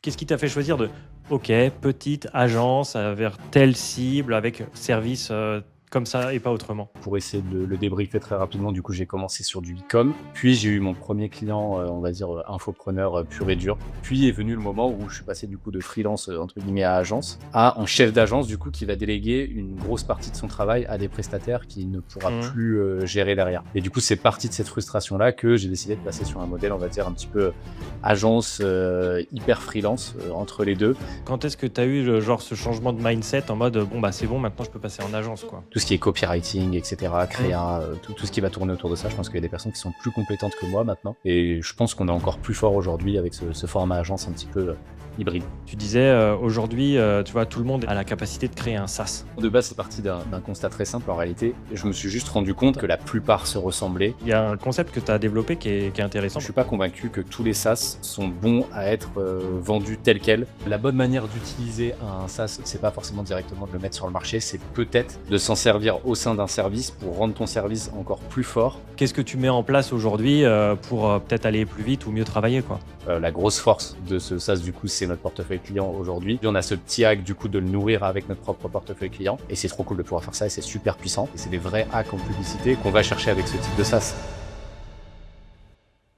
Qu'est-ce qui t'a fait choisir de OK, petite agence vers telle cible avec service comme ça et pas autrement? Pour essayer de le débriefer très rapidement, du coup, j'ai commencé sur du e-com, puis j'ai eu mon premier client, on va dire, infopreneur, pur et dur. Puis est venu le moment où je suis passé du coup de freelance, entre guillemets «à agence» à un chef d'agence du coup qui va déléguer une grosse partie de son travail à des prestataires qu'il ne pourra Mmh. plus, gérer derrière. Et du coup, c'est parti de cette frustration-là que j'ai décidé de passer sur un modèle, on va dire, un petit peu agence, hyper freelance, entre les 2. Quand est-ce que tu as eu genre ce changement de mindset en mode bon bah c'est bon maintenant je peux passer en agence quoi? Tout ce qui est copywriting, et cetera, Mmh. créa, tout ce qui va tourner autour de ça. Je pense qu'il y a des personnes qui sont plus compétentes que moi maintenant et je pense qu'on est encore plus fort aujourd'hui avec ce format agence un petit peu, hybride. Tu disais aujourd'hui tu vois tout le monde a la capacité de créer un SaaS. De base, c'est parti d'un constat très simple en réalité. Je me suis juste rendu compte que la plupart se ressemblaient. Il y a un concept que tu as développé qui est intéressant. Je suis pas convaincu que tous les SaaS sont bons à être, vendus tels quels. La bonne manière d'utiliser un SaaS, c'est pas forcément directement de le mettre sur le marché, c'est peut-être de s'en servir au sein d'un service pour rendre ton service encore plus fort. Qu'est-ce que tu mets en place aujourd'hui pour peut-être aller plus vite ou mieux travailler quoi? La grosse force de ce SaaS du coup, c'est notre portefeuille client aujourd'hui. Puis on a ce petit hack du coup de le nourrir avec notre propre portefeuille client et c'est trop cool de pouvoir faire ça et c'est super puissant. Et c'est des vrais hacks en publicité qu'on va chercher avec ce type de SaaS.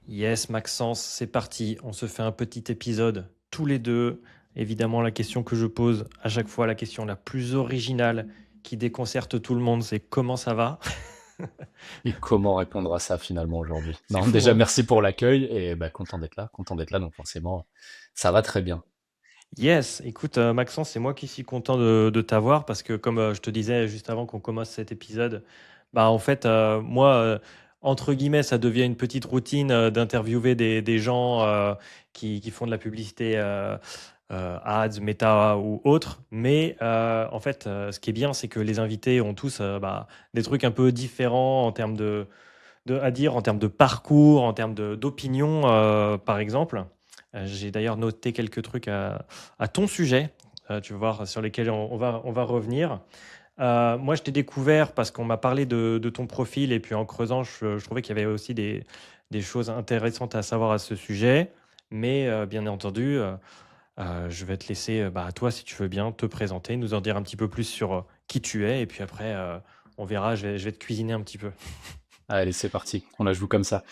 Yes, Maxence, c'est parti. On se fait un petit épisode tous les deux. Évidemment, la question que je pose à chaque fois, la question la plus originale qui déconcerte tout le monde, c'est comment ça va? Et comment répondre à ça finalement aujourd'hui? C'est Non, fou, déjà hein? merci pour l'accueil et bah, content d'être là, donc forcément ça va très bien. Yes, écoute, Maxence, c'est moi qui suis content de t'avoir parce que comme je te disais juste avant qu'on commence cet épisode, bah en fait, moi, entre guillemets, ça devient une petite routine d'interviewer des gens qui font de la publicité ads, méta ou autre. Mais en fait, ce qui est bien, c'est que les invités ont tous bah, des trucs un peu différents en termes à dire, en termes de parcours, en termes d'opinion, par exemple. J'ai d'ailleurs noté quelques trucs à ton sujet, tu vas voir, sur lesquels on va revenir. Moi, je t'ai découvert parce qu'on m'a parlé de ton profil et puis en creusant, je trouvais qu'il y avait aussi des choses intéressantes à savoir à ce sujet. Mais bien entendu, je vais te laisser, bah, à toi, si tu veux bien, te présenter, nous en dire un petit peu plus sur qui tu es. Et puis après, on verra, je vais te cuisiner un petit peu. Allez, c'est parti, on la joue comme ça.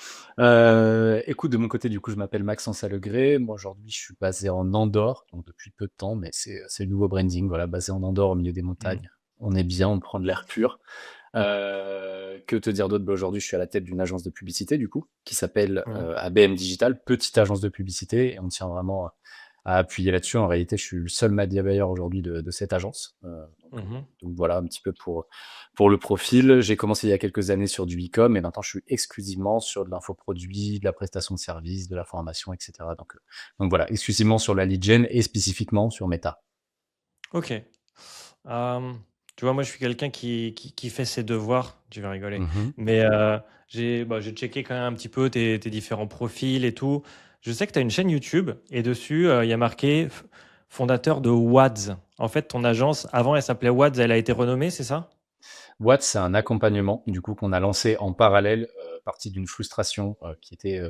Écoute, de mon côté, du coup, je m'appelle Maxence Allegré. Moi, aujourd'hui, je suis basé en Andorre, donc depuis peu de temps, mais c'est le nouveau branding, voilà, basé en Andorre, au milieu des Mm. montagnes. On est bien, on prend de l'air pur. Que te dire d'autre? Bah, aujourd'hui, je suis à la tête d'une agence de publicité, du coup, qui s'appelle, Mm. ABM Digital, petite agence de publicité et on tient vraiment à appuyer là-dessus. En réalité, je suis le seul media buyer aujourd'hui de cette agence, Mhm. donc voilà un petit peu pour le profil. J'ai commencé il y a quelques années sur du e-com et maintenant je suis exclusivement sur de l'infoproduit, de la prestation de services, de la formation, et cetera. Donc voilà, exclusivement sur la lead gen et spécifiquement sur Meta. Ok. Tu vois, moi, je suis quelqu'un qui fait ses devoirs. Tu vas rigoler. Mmh. Mais j'ai checké quand même un petit peu tes différents profils et tout. Je sais que tu as une chaîne YouTube et dessus, il y a marqué fondateur de Wads. En fait, ton agence, avant, elle s'appelait Wads, elle a été renommée, c'est ça? Watt, c'est un accompagnement, du coup, qu'on a lancé en parallèle, parti d'une frustration, qui était,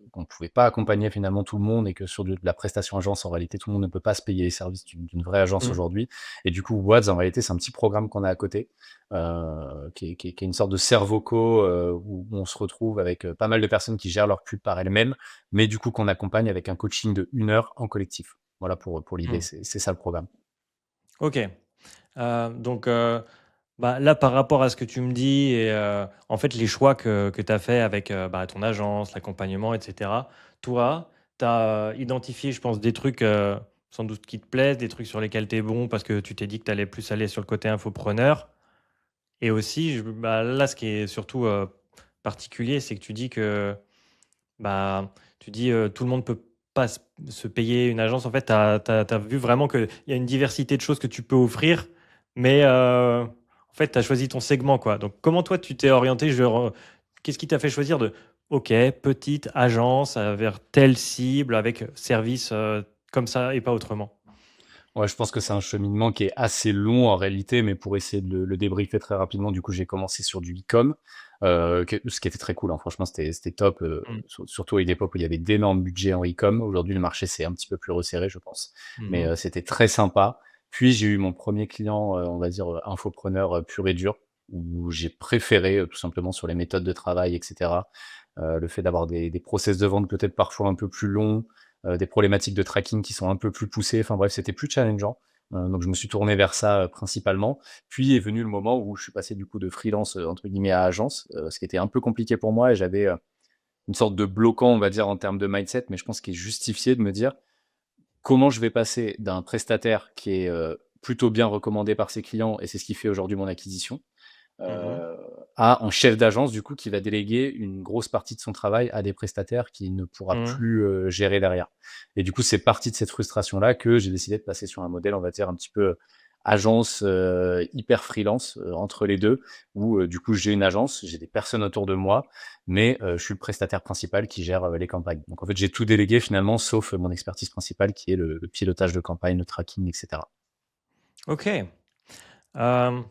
qu'on ne pouvait pas accompagner finalement tout le monde et que sur de la prestation agence, en réalité, tout le monde ne peut pas se payer les services d'une vraie agence Mm. aujourd'hui. Et du coup, Wads, en réalité, c'est un petit programme qu'on a à côté, qui est une sorte de cerveau co, où on se retrouve avec, pas mal de personnes qui gèrent leur pub par elles-mêmes, mais du coup, qu'on accompagne avec un coaching de 1 heure en collectif. Voilà pour l'idée, Mm. c'est ça le programme. Ok. Donc, bah, là, par rapport à ce que tu me dis et en fait, les choix que tu as fait avec bah, ton agence, l'accompagnement, etc., toi, tu as identifié, je pense, des trucs sans doute qui te plaisent, des trucs sur lesquels tu es bon parce que tu t'es dit que tu allais plus aller sur le côté infopreneur. Et aussi, bah, là, ce qui est surtout particulier, c'est que tu dis que bah, tu dis tout le monde peut pas se payer une agence. En fait, tu as vu vraiment qu'il y a une diversité de choses que tu peux offrir, mais en fait, tu as choisi ton segment, quoi. Donc, comment toi, tu t'es orienté? Qu'est-ce qui t'a fait choisir de, OK, petite agence vers telle cible avec service comme ça et pas autrement? Ouais, je pense que c'est un cheminement qui est assez long en réalité, mais pour essayer de le débriefer très rapidement, du coup, j'ai commencé sur du e-com, ce qui était très cool, hein. Franchement, c'était top, Mmh. surtout à une époque où il y avait d'énormes budgets en e-com. Aujourd'hui, le marché s'est un petit peu plus resserré, je pense, mais Mmh. c'était très sympa. Puis j'ai eu mon premier client, on va dire, infopreneur, pur et dur, où j'ai préféré, tout simplement sur les méthodes de travail et cetera. Le fait d'avoir des process de vente peut-être parfois un peu plus longs, des problématiques de tracking qui sont un peu plus poussées. Enfin bref, c'était plus challengeant. Donc je me suis tourné vers ça, principalement. Puis est venu le moment où je suis passé du coup de freelance, entre guillemets «à agence», ce qui était un peu compliqué pour moi et j'avais, une sorte de bloquant, on va dire, en termes de mindset, mais je pense qu'il est justifié de me dire: «Comment je vais passer d'un prestataire qui est, plutôt bien recommandé par ses clients» et c'est ce qui fait aujourd'hui mon acquisition, Mmh. heu, à un chef d'agence du coup qui va déléguer une grosse partie de son travail à des prestataires qu'il ne pourra Mmh. plus, gérer derrière. Et du coup, c'est parti de cette frustration-là que j'ai décidé de passer sur un modèle, on va dire un petit peu agence, hyper freelance, entre les 2 où, du coup j'ai une agence, j'ai des personnes autour de moi, mais, je suis le prestataire principal qui gère, les campagnes. Donc en fait, j'ai tout délégué finalement sauf, mon expertise principale qui est le pilotage de campagne, le tracking et cetera. OK. Hem,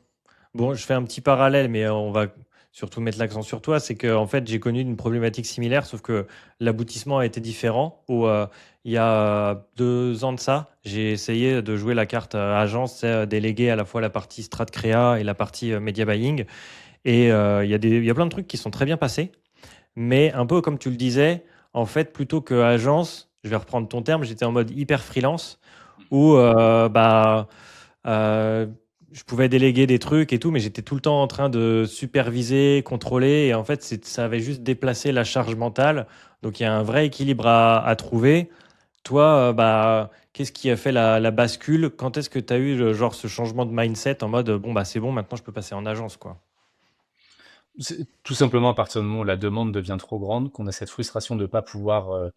bon, je fais un petit parallèle, mais on va surtout mettre l'accent sur toi. C'est que en fait, j'ai connu une problématique similaire, sauf que l'aboutissement a été différent. Où, il y a 2 ans de ça, j'ai essayé de jouer la carte, agence, tu sais, déléguer à la fois la partie strat créa et la partie, media buying et il y a plein de trucs qui sont très bien passés. Mais un peu comme tu le disais, en fait, plutôt que agence, je vais reprendre ton terme, j'étais en mode hyper freelance où, Heu, je pouvais déléguer des trucs et tout, mais j'étais tout le temps en train de superviser, contrôler et en fait, ça avait juste déplacé la charge mentale. Donc il y a un vrai équilibre à trouver. Toi, qu'est-ce qui a fait la bascule? Quand est-ce que tu as eu le genre ce changement de mindset en mode: «Bon, bah, c'est bon, maintenant je peux passer en agence, quoi»? C'est tout simplement à partir du moment où la demande devient trop grande, qu'on a cette frustration de ne pas pouvoir,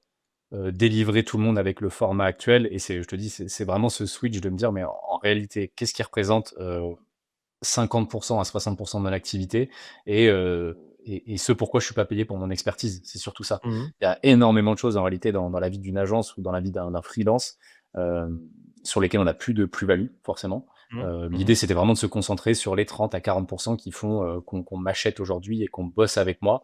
délivrer tout le monde avec le format actuel et c'est je te dis, c'est vraiment ce switch de me dire: «Mais en réalité, qu'est-ce qui représente, 50 à 60 de mon activité et ce pourquoi je suis pas payé pour mon expertise?» C'est surtout ça. Mmh. Il y a énormément de choses en réalité dans la vie d'une agence ou dans la vie d'un freelance, hem, sur lesquelles on a plus de plus-value forcément. Mmh. Mmh. L'idée c'était vraiment de se concentrer sur les 30 à 40 qui font, qu'on m'achète aujourd'hui et qu'on bosse avec moi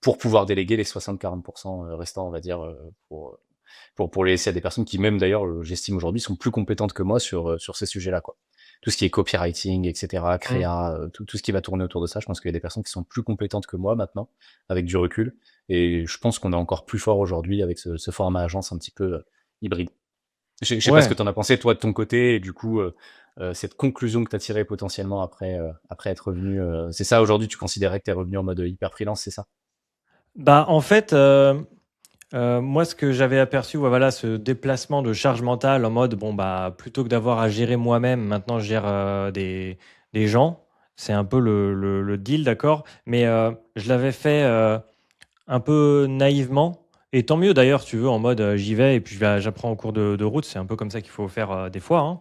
pour pouvoir déléguer les 60-40 restants on va dire, pour les laisser à des personnes qui même d'ailleurs, j'estime aujourd'hui sont plus compétentes que moi sur ces sujets-là, quoi. Tout ce qui est copywriting et cetera, Mmh. créa, tout ce qui va tourner autour de ça, je pense qu'il y a des personnes qui sont plus compétentes que moi maintenant, avec du recul et je pense qu'on est encore plus fort aujourd'hui avec ce format agence un petit peu, hybride. Je sais pas ce que Ouais. tu en as pensé toi de ton côté et du coup, cette conclusion que tu as tirée potentiellement après être revenu, c'est ça aujourd'hui tu considérais que tu es revenu en mode, hyper freelance, c'est ça? Bah, en fait, moi, ce que j'avais aperçu, ouais, voilà, ce déplacement de charge mentale en mode, bon, bah, plutôt que d'avoir à gérer moi-même, maintenant je gère, des gens. C'est un peu le deal, d'accord? Mais, je l'avais fait, un peu naïvement et tant mieux d'ailleurs, si tu veux, en mode, j'y vais et puis j'apprends en cours de route. C'est un peu comme ça qu'il faut faire, des fois, hein.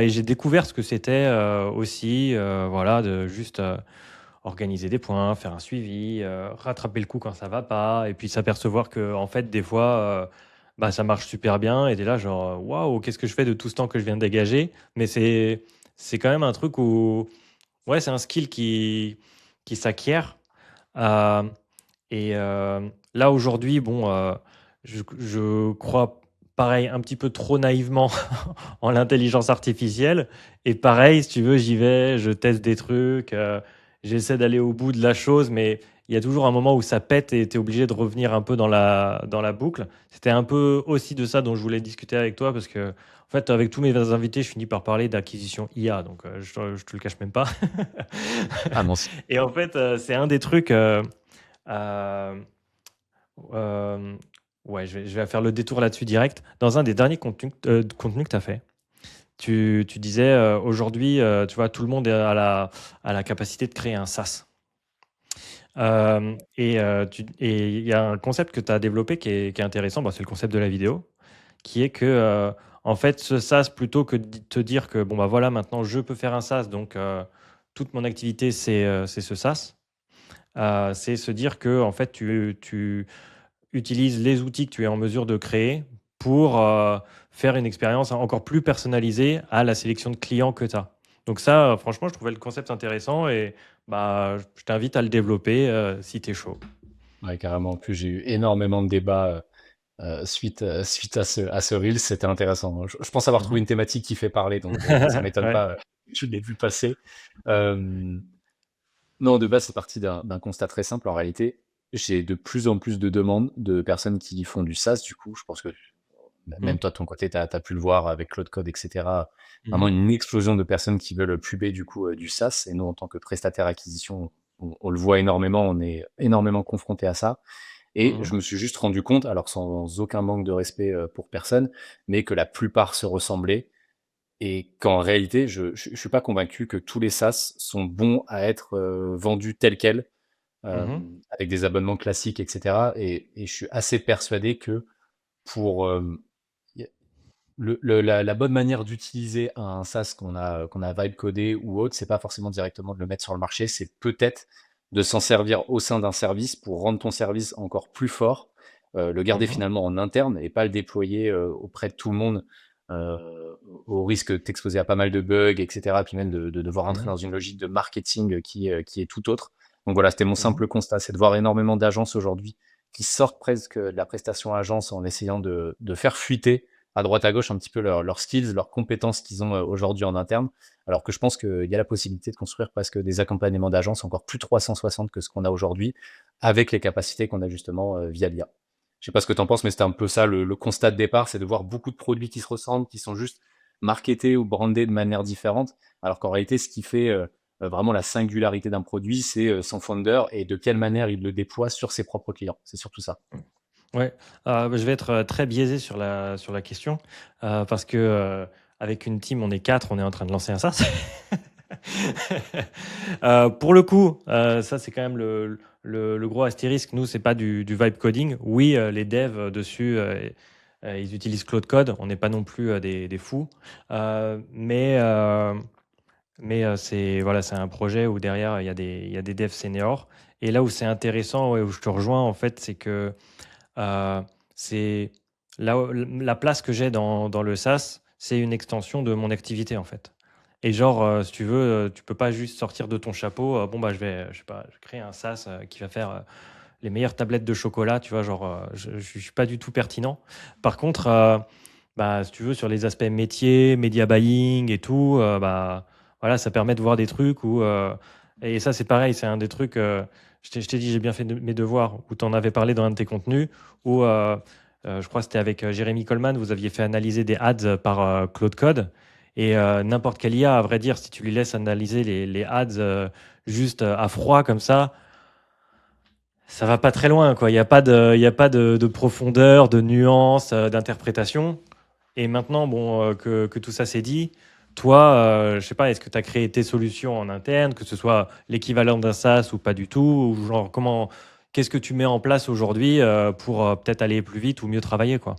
Et j'ai découvert ce que c'était, aussi, voilà, de juste, organiser des points, faire un suivi, rattraper le coup quand ça va pas et puis s'apercevoir que en fait, des fois, ça marche super bien et tu là genre, «Waouh, qu'est-ce que je fais de tout ce temps que je viens de dégager?» Mais c'est quand même un truc où ouais, c'est un skill qui s'acquiert, hem et là, aujourd'hui, bon, je crois pareil, un petit peu trop naïvement en l'intelligence artificielle et pareil, si tu veux, j'y vais, je teste des trucs, j'essaie d'aller au bout de la chose, mais il y a toujours un moment où ça pète et tu es obligé de revenir un peu dans la boucle. C'était un peu aussi de ça dont je voulais discuter avec toi parce que en fait, avec tous mes invités, je finis par parler d'acquisition IA, donc je te le cache même pas. Ah mince. Et en fait, c'est un des trucs, hem, hem, ouais, je vais faire le détour là-dessus direct. Dans un des derniers contenus que tu as fait, tu disais, aujourd'hui, tu vois, tout le monde a la capacité de créer un SaaS. Et il y a un concept que tu as développé qui est intéressant, c'est le concept de la vidéo, qui est que, en fait, ce SaaS, plutôt que de te dire que, bon, bah, voilà, maintenant je peux faire un SaaS, donc toute mon activité, c'est ce SaaS. C'est se dire que en fait, tu utilises les outils que tu es en mesure de créer pour faire une expérience encore plus personnalisée à la sélection de clients que tu as. Donc ça, franchement, je trouvais le concept intéressant et bah, je t'invite à le développer si tu es chaud. Ouais, carrément. En plus, j'ai eu énormément de débats suite à ce reel. C'était intéressant. Je pense avoir trouvé Mhm. une thématique qui fait parler, donc ça m'étonne Ouais. pas. Je l'ai vu passer. Euh, non, de base, c'est parti d'un constat très simple. En réalité, j'ai de plus en plus de demandes de personnes qui font du SaaS. Du coup, je pense que même Mhm. toi, de ton côté, tu as pu le voir avec Claude Code, etc. Vraiment Mhm. une explosion de personnes qui veulent puber du coup du SaaS. Et nous, en tant que prestataire acquisition, on le voit énormément. On est énormément confronté à ça. Et Mhm. je me suis juste rendu compte, alors sans aucun manque de respect pour personne, mais que la plupart se ressemblaient et qu'en réalité, je suis pas convaincu que tous les SaaS sont bons à être vendus tels quels, Mhm. avec des abonnements classiques, etc. Et je suis assez persuadé que pour y a- la bonne manière d'utiliser un SaaS qu'on a vibe codé ou autre, c'est pas forcément directement de le mettre sur le marché, c'est peut-être de s'en servir au sein d'un service pour rendre ton service encore plus fort, le garder Mhm. finalement en interne et pas le déployer auprès de tout le monde, au risque de t'exposer à pas mal de bugs, etc. Puis même de devoir entrer Mhm. dans une logique de marketing qui est tout autre. Donc voilà, c'était mon Mhm. simple constat, c'est de voir énormément d'agences aujourd'hui qui sortent presque de la prestation agence en essayant de faire fuiter à droite à gauche un petit peu leurs skills, leurs compétences qu'ils ont aujourd'hui en interne, alors que je pense qu'il y a la possibilité de construire presque des accompagnements d'agence encore plus 360 que ce qu'on a aujourd'hui, avec les capacités qu'on a justement via l'IA. Je sais pas ce que tu en penses, mais c'était un peu ça le constat de départ, c'est de voir beaucoup de produits qui se ressemblent, qui sont juste marketés ou brandés de manière différente, alors qu'en réalité, ce qui fait vraiment la singularité d'un produit, c'est son founder et de quelle manière il le déploie sur ses propres clients. C'est surtout ça. Ouais, bah, je vais être très biaisé sur la question parce que avec une team, on est quatre, on est en train de lancer un SaaS. Pour le coup, ça c'est quand même le gros astérisque. Nous, c'est pas du vibe coding. Oui, les devs dessus, ils utilisent Claude Code. On n'est pas non plus des fous, mais c'est voilà, c'est un projet où derrière il y a des devs seniors. Et là où c'est intéressant, ouais, où je te rejoins en fait, c'est que euh, c'est la place que j'ai dans le SaaS, c'est une extension de mon activité en fait. Et genre, si tu veux, tu peux pas juste sortir de ton chapeau. Bon bah je sais pas, je crée un SaaS qui va faire les meilleures tablettes de chocolat. Tu vois, genre, je suis pas du tout pertinent. Par contre, bah si tu veux, sur les aspects métiers, media buying et tout, bah voilà, ça permet de voir des trucs où et ça c'est pareil, c'est un des trucs. Je t'ai dit, j'ai bien fait mes devoirs, où tu en avais parlé dans un de tes contenus, où je crois que c'était avec Jérémy Coleman, vous aviez fait analyser des ads par Claude Code. Et n'importe quel IA, à vrai dire, si tu lui laisses analyser les ads juste à froid comme ça va pas très loin, quoi. Il y a pas de profondeur, de nuance, d'interprétation. Et maintenant, bon, que tout ça s'est dit, toi, je sais pas, est-ce que tu as créé tes solutions en interne, que ce soit l'équivalent d'un SaaS ou pas du tout, ou genre qu'est-ce que tu mets en place aujourd'hui pour peut-être aller plus vite ou mieux travailler, quoi?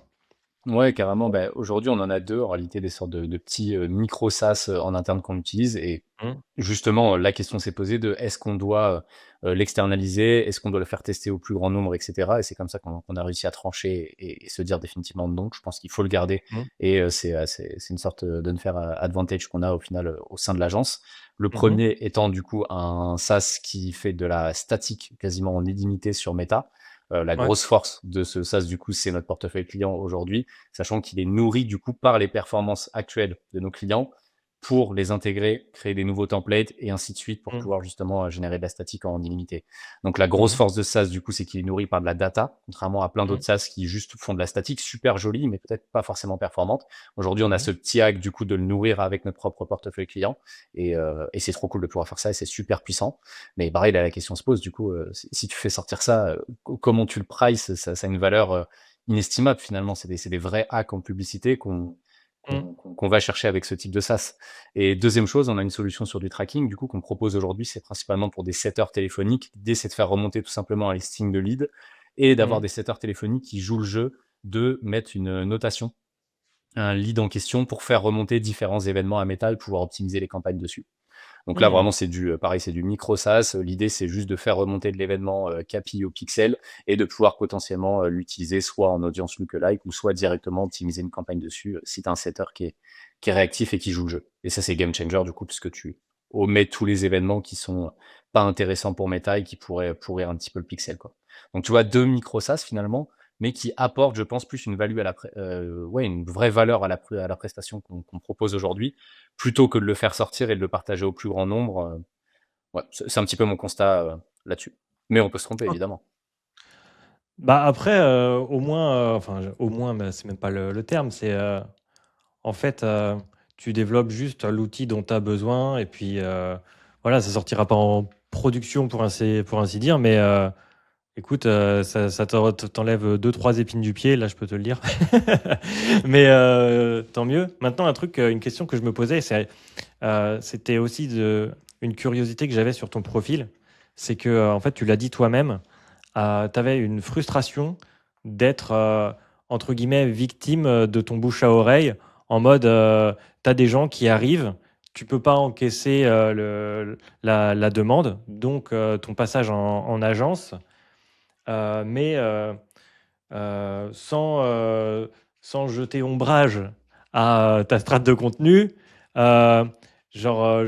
Ouais, carrément. Bah, aujourd'hui, on en a 2 en réalité, des sortes de petits, micro SaaS, en interne qu'on utilise et Mmh. justement, la question s'est posée de: «Est-ce qu'on doit, l'externaliser? Est-ce qu'on doit le faire tester au plus grand nombre?» et cetera et c'est comme ça qu'on a réussi à trancher et se dire définitivement non. Je pense qu'il faut le garder Mmh. et c'est une sorte, d'unfair advantage qu'on a au final, au sein de l'agence. Le Mmh. premier étant du coup un SaaS qui fait de la statique quasiment en illimité sur Meta. La Ouais. grosse force de ce SaaS du coup, c'est notre portefeuille client aujourd'hui, sachant qu'il est nourri du coup par les performances actuelles de nos clients pour les intégrer, créer des nouveaux templates et ainsi de suite pour Mmh. pouvoir justement générer de la statique en illimité. Donc la grosse Mmh. force de SaaS du coup, c'est qu'il est nourri par de la data, contrairement à plein Mmh. d'autres SaaS qui juste font de la statique super jolie, mais peut-être pas forcément performante. Aujourd'hui, on a Mmh. ce petit hack du coup de le nourrir avec notre propre portefeuille client et c'est trop cool de pouvoir faire ça et c'est super puissant. Mais pareil, là, la question se pose du coup, si tu fais sortir ça, comment tu le prices? Ça a une valeur inestimable finalement. C'est des vrais hacks en publicité Mmh. qu'on va chercher avec ce type de SaaS. Et deuxième chose, on a une solution sur du tracking, du coup, qu'on propose aujourd'hui, c'est principalement pour des setters téléphoniques. L'idée, c'est de faire remonter tout simplement un listing de leads et d'avoir Mmh. des setters téléphoniques qui jouent le jeu de mettre une notation, un lead en question pour faire remonter différents événements à Metal, pouvoir optimiser les campagnes dessus. Donc là, Hmm. vraiment, c'est pareil, c'est du micro SaaS. L'idée, c'est juste de faire remonter de l'événement CAPI au pixel et de pouvoir potentiellement l'utiliser soit en audience lookalike ou soit directement optimiser une campagne dessus si tu as un setter qui est réactif et qui joue le jeu. Et ça, c'est game changer du coup, puisque tu omets tous les événements qui sont pas intéressants pour Meta et qui pourraient pourrir un petit peu le pixel, quoi. Donc tu vois, deux micro SaaS finalement, mais qui apportent, je pense, plus une value ouais, une vraie valeur à la prestation qu'on propose aujourd'hui, plutôt que de le faire sortir et de le partager au plus grand nombre. Ouais, c'est un petit peu mon constat là-dessus. Mais on peut se tromper, évidemment. Bah après, au moins, enfin, au moins, mais c'est même pas le terme, c'est en fait, tu développes juste l'outil dont tu as besoin et puis voilà, ça sortira pas en production pour ainsi dire, mais écoute, ça t'enlève deux, trois épines du pied, là, je peux te le dire. Mais tant mieux. Maintenant, une question que je me posais, c'était aussi une curiosité que j'avais sur ton profil. C'est que, en fait, tu l'as dit toi-même, tu avais une frustration d'être, entre guillemets, victime de ton bouche à oreille, en mode, tu as des gens qui arrivent, tu peux pas encaisser la demande, donc ton passage en agence, mais sans jeter ombrage à ta strate de contenu, euh, genre,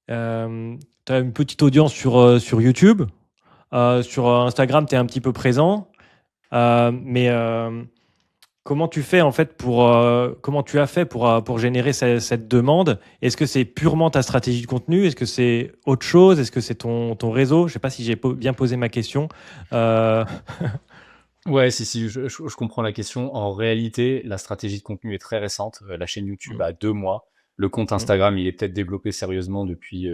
tu as une petite audience sur YouTube. Sur Instagram, tu es un petit peu présent. Mais comment tu fais en fait comment tu as fait pour générer cette demande? Est-ce que c'est purement ta stratégie de contenu? Est-ce que c'est autre chose? Est-ce que c'est ton réseau? Je sais pas si j'ai bien posé ma question. Euh, Ouais, si, je comprends la question. En réalité, la stratégie de contenu est très récente. La chaîne YouTube mm, a 2 mois. Le compte mm. Instagram, il est peut-être développé sérieusement depuis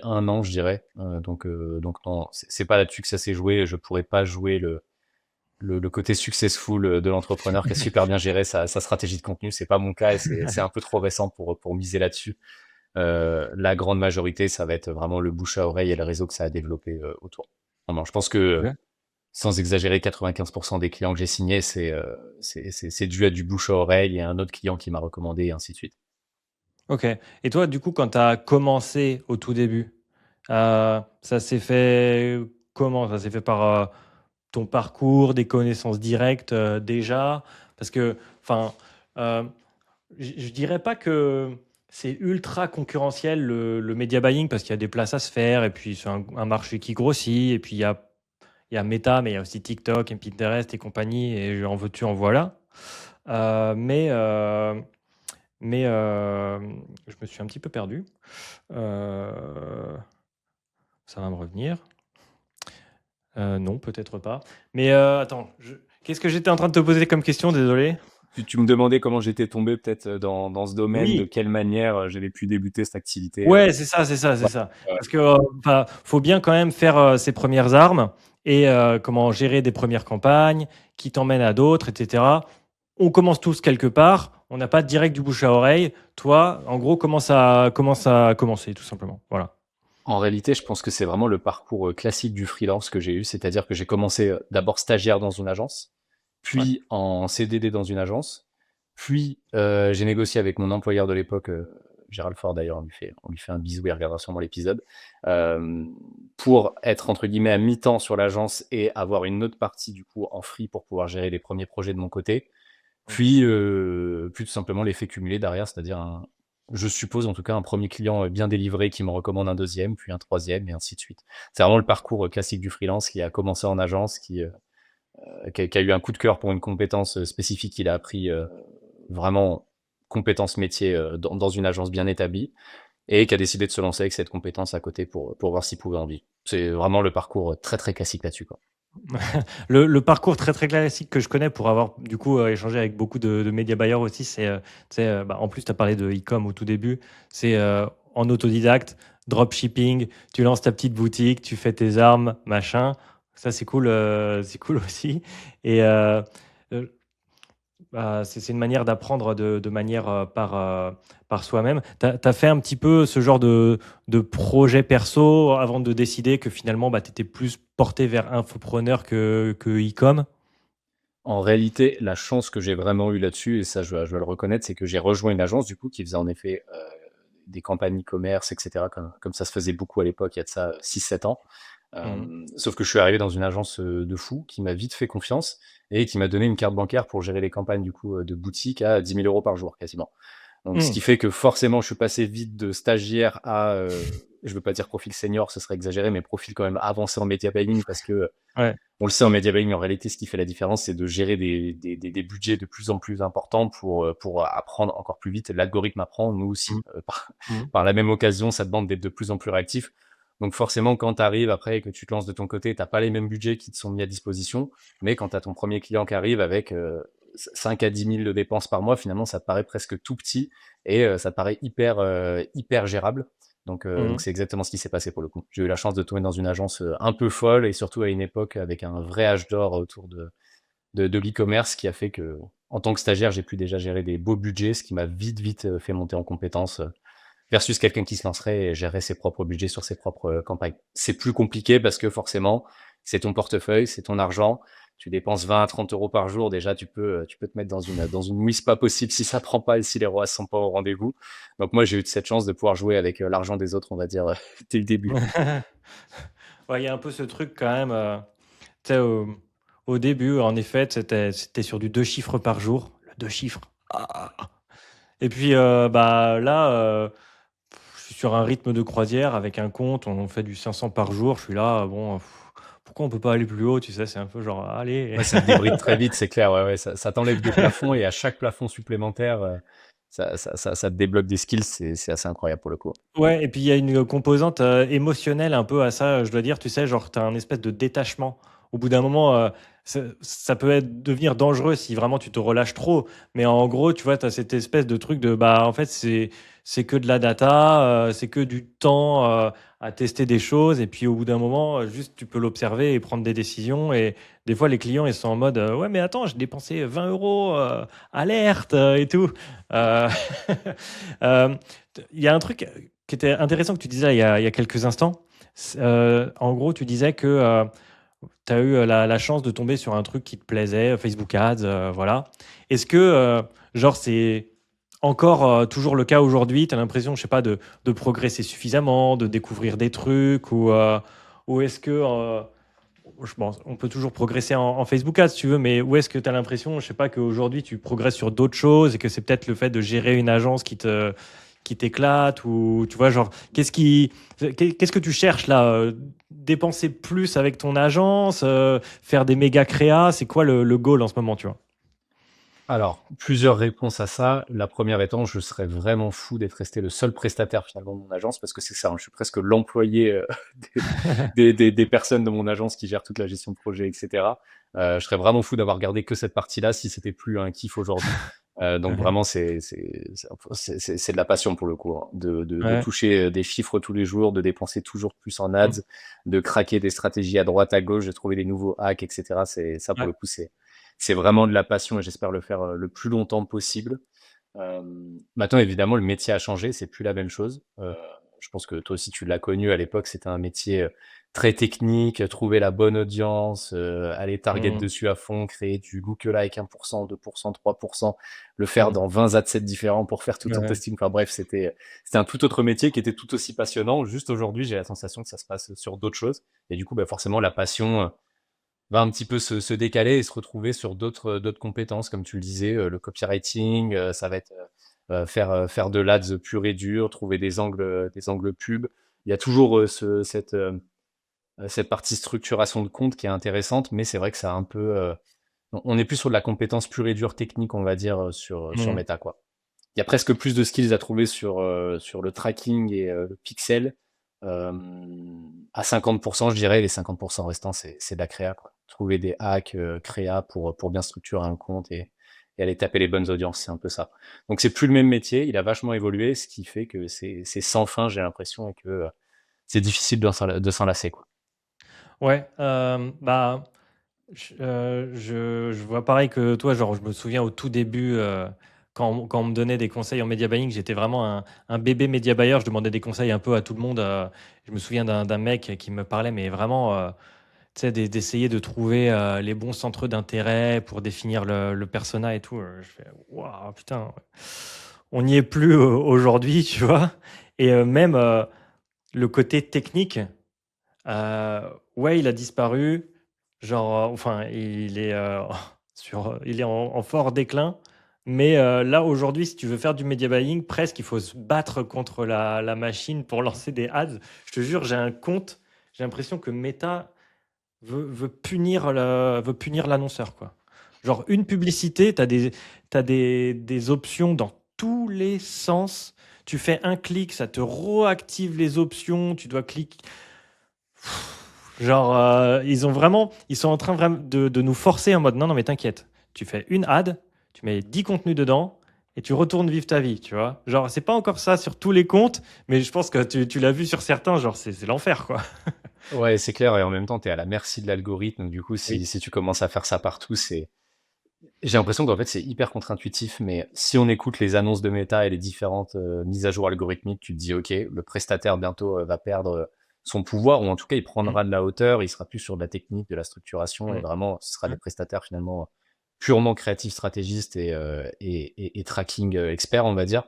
1 an, je dirais. Donc non, c'est pas là-dessus que ça s'est joué. Je pourrais pas jouer le côté successful de l'entrepreneur qui a super bien géré sa stratégie de contenu. C'est pas mon cas et c'est un peu trop récent pour miser là-dessus. La grande majorité, ça va être vraiment le bouche à oreille et le réseau que ça a développé autour. Vraiment, je pense que Ok. sans exagérer, 95% des clients que j'ai signés, c'est dû à du bouche à oreille et un autre client qui m'a recommandé et ainsi de suite. Ok. Et toi, du coup, quand tu as commencé au tout début, ça s'est fait comment? Ça s'est fait par ton parcours, des connaissances directes déjà? Parce que, enfin, euh, je dirais pas que c'est ultra concurrentiel le media buying parce qu'il y a des places à se faire et puis c'est un marché qui grossit et puis il y a Meta, mais il y a aussi TikTok et Pinterest et compagnie et en veux-tu, en voilà. Euh, mais euh, mais je me suis un petit peu perdu. Euh, Ça va me revenir. Non, peut-être pas. Mais attends, qu'est-ce que j'étais en train de te poser comme question? Désolé. Tu me demandais comment j'étais tombé peut-être dans ce domaine, de Oui. quelle manière j'avais pu débuter cette activité. Ouais, c'est ça, c'est ça, c'est Ouais, ça. ouais. Parce que enfin, faut bien quand même faire ses premières armes et comment gérer des premières campagnes qui t'emmènent à d'autres, etc. On commence tous quelque part. On n'a pas direct du bouche à oreille. Toi, en gros, comment ça a commencé, tout simplement. Voilà. En réalité, je pense que c'est vraiment le parcours classique du freelance que j'ai eu, c'est-à-dire que j'ai commencé d'abord stagiaire dans une agence, Ouais. puis en CDD dans une agence, puis j'ai négocié avec mon employeur de l'époque, Gérald Ford d'ailleurs, on lui fait un bisou, il regardera sûrement l'épisode, euh, pour être entre guillemets à mi-temps sur l'agence et avoir une autre partie du coup en free pour pouvoir gérer les premiers projets de mon côté. Puis tout simplement l'effet cumulé derrière, c'est-à-dire je suppose en tout cas un premier client bien délivré qui me recommande un deuxième, puis un troisième, et ainsi de suite. C'est vraiment le parcours classique du freelance qui a commencé en agence, qui a eu un coup de cœur pour une compétence spécifique qu'il a appris vraiment compétence métier dans une agence bien établie, et qui a décidé de se lancer avec cette compétence à côté pour voir s'il pouvait en vivre. C'est vraiment le parcours très très classique là-dessus, quoi. Le parcours très très classique que je connais pour avoir du coup échangé avec beaucoup de média buyers aussi, c'est, tu sais, bah, en plus tu as parlé de e-com au tout début, c'est en autodidacte, dropshipping, tu lances ta petite boutique, tu fais tes armes, machin, ça c'est cool aussi. Et euh, bah, c'est une manière d'apprendre de manière par soi-même. Tu as fait un petit peu ce genre de projet perso avant de décider que finalement bah, tu étais plus porté vers infopreneur que e-com? En réalité, la chance que j'ai vraiment eue là-dessus, et ça je dois le reconnaître, c'est que j'ai rejoint une agence du coup qui faisait en effet des campagnes e-commerce, etc., comme ça se faisait beaucoup à l'époque, il y a de ça 6-7 ans. Mmh. Sauf que je suis arrivé dans une agence de fou qui m'a vite fait confiance et qui m'a donné une carte bancaire pour gérer les campagnes du coup de boutique à 10 000 euros par jour quasiment. Donc, ce Mmh. qui fait que forcément, je suis passé vite de stagiaire à, je veux pas dire profil senior, ce serait exagéré, mais profil quand même avancé en media buying parce que Ouais. on le sait en media buying, en réalité, ce qui fait la différence, c'est de gérer des budgets de plus en plus importants pour apprendre encore plus vite. L'algorithme apprend, nous Mmh. aussi. Par, Mmh. par la même occasion, ça te demande d'être de plus en plus réactif. Donc forcément, quand tu arrives après et que tu te lances de ton côté, tu n'as pas les mêmes budgets qui te sont mis à disposition. Mais quand tu as ton premier client qui arrive avec 5 à 10 000 de dépenses par mois, finalement, ça te paraît presque tout petit et ça te paraît hyper gérable. Donc Mmh. c'est exactement ce qui s'est passé pour le coup. J'ai eu la chance de tomber dans une agence un peu folle et surtout à une époque avec un vrai âge d'or autour de l'e-commerce qui a fait que, en tant que stagiaire, j'ai pu déjà gérer des beaux budgets, ce qui m'a vite fait monter en compétences versus quelqu'un qui se lancerait et gérerait ses propres budgets sur ses propres campagnes. C'est plus compliqué parce que forcément, c'est ton portefeuille, c'est ton argent. Tu dépenses 20 à 30 euros par jour. Déjà, tu peux te mettre dans une mouise pas possible si ça prend pas et si les ROAS sont pas au rendez-vous. Donc moi, j'ai eu cette chance de pouvoir jouer avec l'argent des autres, on va dire, dès le début. Ouais, il y a un peu ce truc quand même, tu sais, au début, en effet, c'était sur du 2 chiffres par jour. Le 2 chiffres. Ah! Et puis, bah, là, je suis sur un rythme de croisière avec un compte, on fait du 500 par jour. Je suis là, bon, pourquoi on peut pas aller plus haut, tu sais? C'est un peu genre: «Allez!» Ouais, ça te débride très vite, c'est clair. Ouais, ouais, ça t'enlève des plafonds et à chaque plafond supplémentaire, ça te débloque des skills. C'est assez incroyable pour le coup. Ouais, et puis il y a une composante, émotionnelle un peu à ça, je dois dire, tu sais, genre, tu as un espèce de détachement. Au bout d'un moment, ça peut devenir dangereux si vraiment tu te relâches trop, mais en gros, tu vois, tu as cette espèce de truc de, bah, en fait, c'est que de la data, c'est que du temps, à tester des choses et puis au bout d'un moment, juste tu peux l'observer et prendre des décisions et des fois les clients, ils sont en mode: «Ouais, mais attends, j'ai dépensé 20 €, alerte, et tout». Heu, hem, il y a un truc qui était intéressant que tu disais il y a quelques instants. En gros, tu disais que tu as eu la chance de tomber sur un truc qui te plaisait, Facebook Ads, voilà. Est-ce que, genre, c'est encore toujours le cas aujourd'hui? Tu as l'impression, je sais pas, de progresser suffisamment, de découvrir des trucs ou est-ce que, je pense, on peut toujours progresser en Facebook Ads si tu veux, mais où est-ce que tu as l'impression, je sais pas, qu'aujourd'hui tu progresses sur d'autres choses et que c'est peut-être le fait de gérer une agence qui t'éclate ou tu vois, genre, qu'est-ce que tu cherches là? Dépenser plus avec ton agence, faire des méga créas, c'est quoi le goal en ce moment, tu vois? Alors, plusieurs réponses à ça. La première étant, je serais vraiment fou d'être resté le seul prestataire finalement de mon agence parce que c'est ça, hein, je suis presque l'employé des personnes de mon agence qui gèrent toute la gestion de projet, etc. Je serais vraiment fou d'avoir gardé que cette partie-là si c'était plus un kiff aujourd'hui. Donc Ouais, vraiment, c'est de la passion pour le coup, hein, de ouais, toucher des chiffres tous les jours, de dépenser toujours plus en mmh, ads, de craquer des stratégies à droite, à gauche, de trouver des nouveaux hacks, etc. C'est ça pour ouais, le coup, c'est vraiment de la passion et j'espère le faire le plus longtemps possible. Maintenant, évidemment, le métier a changé, c'est plus la même chose. Je pense que toi aussi, tu l'as connu à l'époque, c'était un métier très technique, trouver la bonne audience, aller target mmh, dessus à fond, créer du lookalike 1%, 2%, 3%, le faire mmh, dans 20 adsets différents pour faire tout ton ouais, testing. Enfin bref, c'était un tout autre métier qui était tout aussi passionnant. Juste aujourd'hui, j'ai la sensation que ça se passe sur d'autres choses. Et du coup, bah, forcément, la passion va un petit peu se décaler et se retrouver sur d'autres compétences, comme tu le disais, le copywriting, ça va être, faire de l'ads pur et dur, trouver des angles pub. Il y a toujours, cette partie structuration de compte qui est intéressante, mais c'est vrai que ça a un peu, on est plus sur de la compétence pure et dure technique, on va dire, sur mmh. Meta, quoi. Il y a presque plus de skills à trouver sur le tracking et le pixel. À 50, je dirais, les 50 restants, c'est de la créa, quoi. Trouver des hacks, créa pour bien structurer un compte et aller taper les bonnes audiences, c'est un peu ça. Donc c'est plus le même métier, il a vachement évolué, ce qui fait que c'est sans fin, j'ai l'impression et que, c'est difficile de s'en lasser, quoi. Ouais, bah, je vois pareil que toi, genre, je me souviens au tout début, quand on me donnait des conseils en media buying, j'étais vraiment un bébé media buyer. Je demandais des conseils un peu à tout le monde. Je me souviens d'un mec qui me parlait, mais vraiment, tu sais, d'essayer de trouver les bons centres d'intérêt pour définir le persona et tout. Je fais: «Waouh, putain!» on n'y est plus aujourd'hui, tu vois. Et même le côté technique, ouais, il a disparu. Genre, enfin, il est, il est en fort déclin. Mais là, aujourd'hui, si tu veux faire du media buying, presque, il faut se battre contre la machine pour lancer des ads. Je te jure, j'ai un compte. J'ai l'impression que Meta veut punir l'annonceur, quoi. Genre, une publicité, t'as des options dans tous les sens. Tu fais un clic, ça te réactive les options. Tu dois cliquer. Genre, ils sont en train vraiment de nous forcer en mode non, non, mais t'inquiète. Tu fais une ad, tu mets 10 contenus dedans et tu retournes vivre ta vie, tu vois. Genre, c'est pas encore ça sur tous les comptes, mais je pense que tu l'as vu sur certains, genre, c'est l'enfer, quoi. Ouais, c'est clair, et en même temps, tu es à la merci de l'algorithme. Donc, du coup, Oui. si tu commences à faire ça partout, j'ai l'impression qu'en fait, c'est hyper contre-intuitif, mais si on écoute les annonces de Meta et les différentes mises à jour algorithmiques, tu te dis, OK, le prestataire bientôt va perdre son pouvoir, ou en tout cas, il Mm, prendra de la hauteur, il sera plus sur de la technique, de la structuration, et mm, vraiment, ce sera des mm, prestataires finalement purement créatifs, stratégistes et tracking experts, on va dire.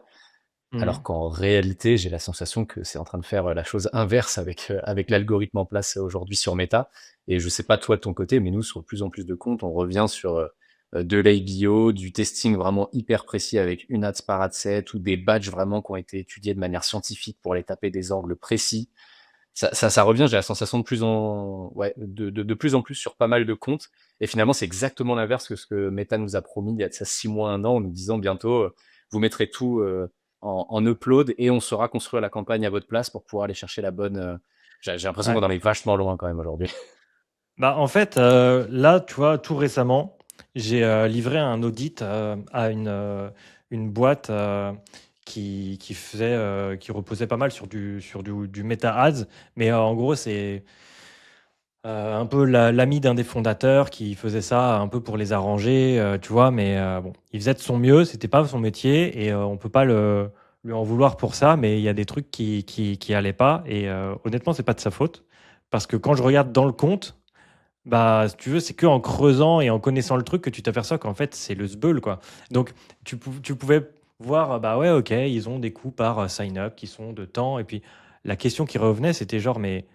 Alors mm. qu'en réalité, j'ai la sensation que c'est en train de faire la chose inverse avec l'algorithme en place aujourd'hui sur Meta. Et je sais pas toi de ton côté, mais nous, sur de plus en plus de comptes, on revient sur de l'ABO, du testing vraiment hyper précis avec une ads par ad set, ou des badges vraiment qui ont été étudiés de manière scientifique pour aller taper des angles précis. Ça revient, j'ai la sensation de plus en plus sur pas mal de comptes. Et finalement, c'est exactement l'inverse que ce que Meta nous a promis il y a de ça 6 mois, 1 an, en nous disant bientôt, vous mettrez tout en upload et on saura construire la campagne à votre place pour pouvoir aller chercher la bonne. J'ai l'impression Ouais. qu'on en est vachement loin quand même aujourd'hui. Bah, en fait, là, tu vois, tout récemment, j'ai livré un audit à une boîte qui reposait pas mal sur du Meta Ads. Mais en gros, c'est un peu l'ami d'un des fondateurs qui faisait ça un peu pour les arranger, tu vois. Mais bon, il faisait de son mieux, c'était pas son métier et on peut pas lui en vouloir pour ça. Mais il y a des trucs qui allaient pas. Et honnêtement, c'est pas de sa faute. Parce que quand je regarde dans le compte, bah, si tu veux, c'est que en creusant et en connaissant le truc que tu t'aperçois qu'en fait, c'est le sbeul, quoi. Donc, tu pouvais voir, bah ouais, ok, ils ont des coûts par sign-up qui sont de temps. Et puis, la question qui revenait, c'était genre, mais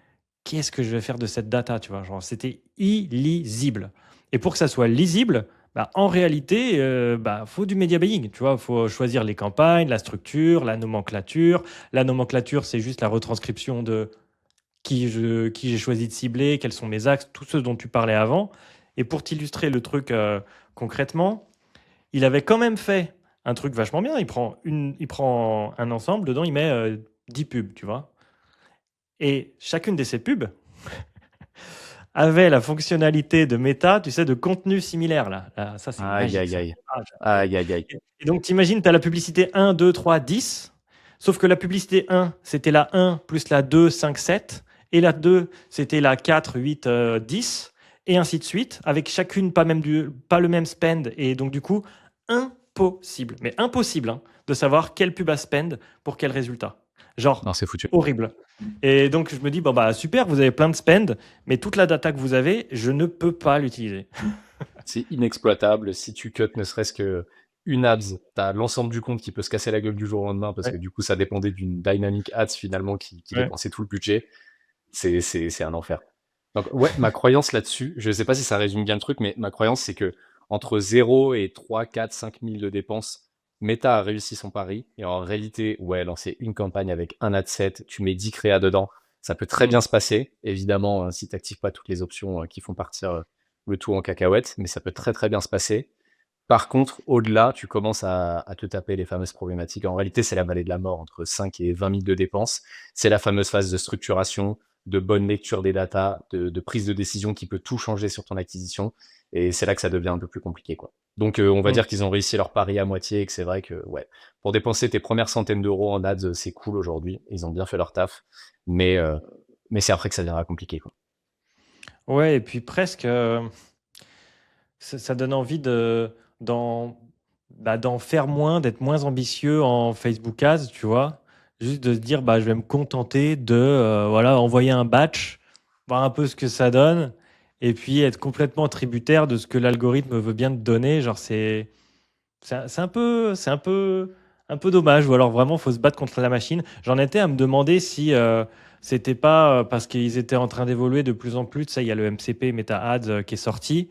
qu'est-ce que je vais faire de cette data, tu vois? Genre, c'était illisible. Et pour que ça soit lisible, bah, en réalité, bah, faut du media buying, tu vois. Faut choisir les campagnes, la structure, la nomenclature. La nomenclature, c'est juste la retranscription de qui j'ai choisi de cibler, quels sont mes axes, tout ce dont tu parlais avant. Et pour t'illustrer le truc concrètement, il avait quand même fait un truc vachement bien. Il prend un ensemble, dedans il met 10 pubs, tu vois. Et chacune de ces pubs avait la fonctionnalité de méta, tu sais, de contenu similaire. Là, ça, c'est Aïe, magique, aïe, ça. aïe. Ah, j'adore. Aïe, aïe, aïe. Et donc, t'imagines, tu as la publicité 1, 2, 3, 10. Sauf que la publicité 1, c'était la 1 plus la 2, 5, 7. Et la 2, c'était la 4, 8, 10. Et ainsi de suite, avec chacune pas le même spend. Et donc, du coup, impossible, mais impossible, hein, de savoir quelle pub à spend pour quel résultat. Genre, Non, c'est foutu. horrible. Et donc, je me dis, bon, bah, super, vous avez plein de spend, mais toute la data que vous avez, je ne peux pas l'utiliser. C'est inexploitable. Si tu cut ne serait-ce que une ads, t'as l'ensemble du compte qui peut se casser la gueule du jour au lendemain parce que Ouais, du coup, ça dépendait d'une dynamic ads finalement qui ouais. dépensait tout le budget. C'est un enfer. Donc, ouais, ma croyance là-dessus, je sais pas si ça résume bien le truc, mais ma croyance, c'est que entre 0 et 3, 4, 5 000 de dépenses, Meta a réussi son pari. Et en réalité, ouais, lancer une campagne avec un ad set, tu mets 10 créas dedans, ça peut très Mm. bien se passer. Évidemment, si tu n'actives pas toutes les options qui font partir le tout en cacahuète, mais ça peut très très bien se passer. Par contre, au-delà, tu commences à te taper les fameuses problématiques. En réalité, c'est la vallée de la mort, entre 5 et 20 000 de dépenses. C'est la fameuse phase de structuration, de bonne lecture des datas, de prise de décision qui peut tout changer sur ton acquisition. Et c'est là que ça devient un peu plus compliqué, quoi. Donc, on va Mm. dire qu'ils ont réussi leur pari à moitié et que c'est vrai que, ouais, pour dépenser tes premières centaines d'euros en ads, c'est cool aujourd'hui. Ils ont bien fait leur taf. Mais, euh, mais c'est après que ça deviendra compliqué, quoi. Ouais, et puis presque, ça donne envie d'en faire moins, d'être moins ambitieux en Facebook Ads, tu vois. Juste de se dire, bah, je vais me contenter de voilà, envoyer un batch, voir un peu ce que ça donne, et puis être complètement tributaire de ce que l'algorithme veut bien te donner. Genre, c'est un peu un peu dommage. Ou alors vraiment, faut se battre contre la machine. J'en étais à me demander si c'était pas parce qu'ils étaient en train d'évoluer de plus en plus. Tu sais, il y a le MCP Meta Ads qui est sorti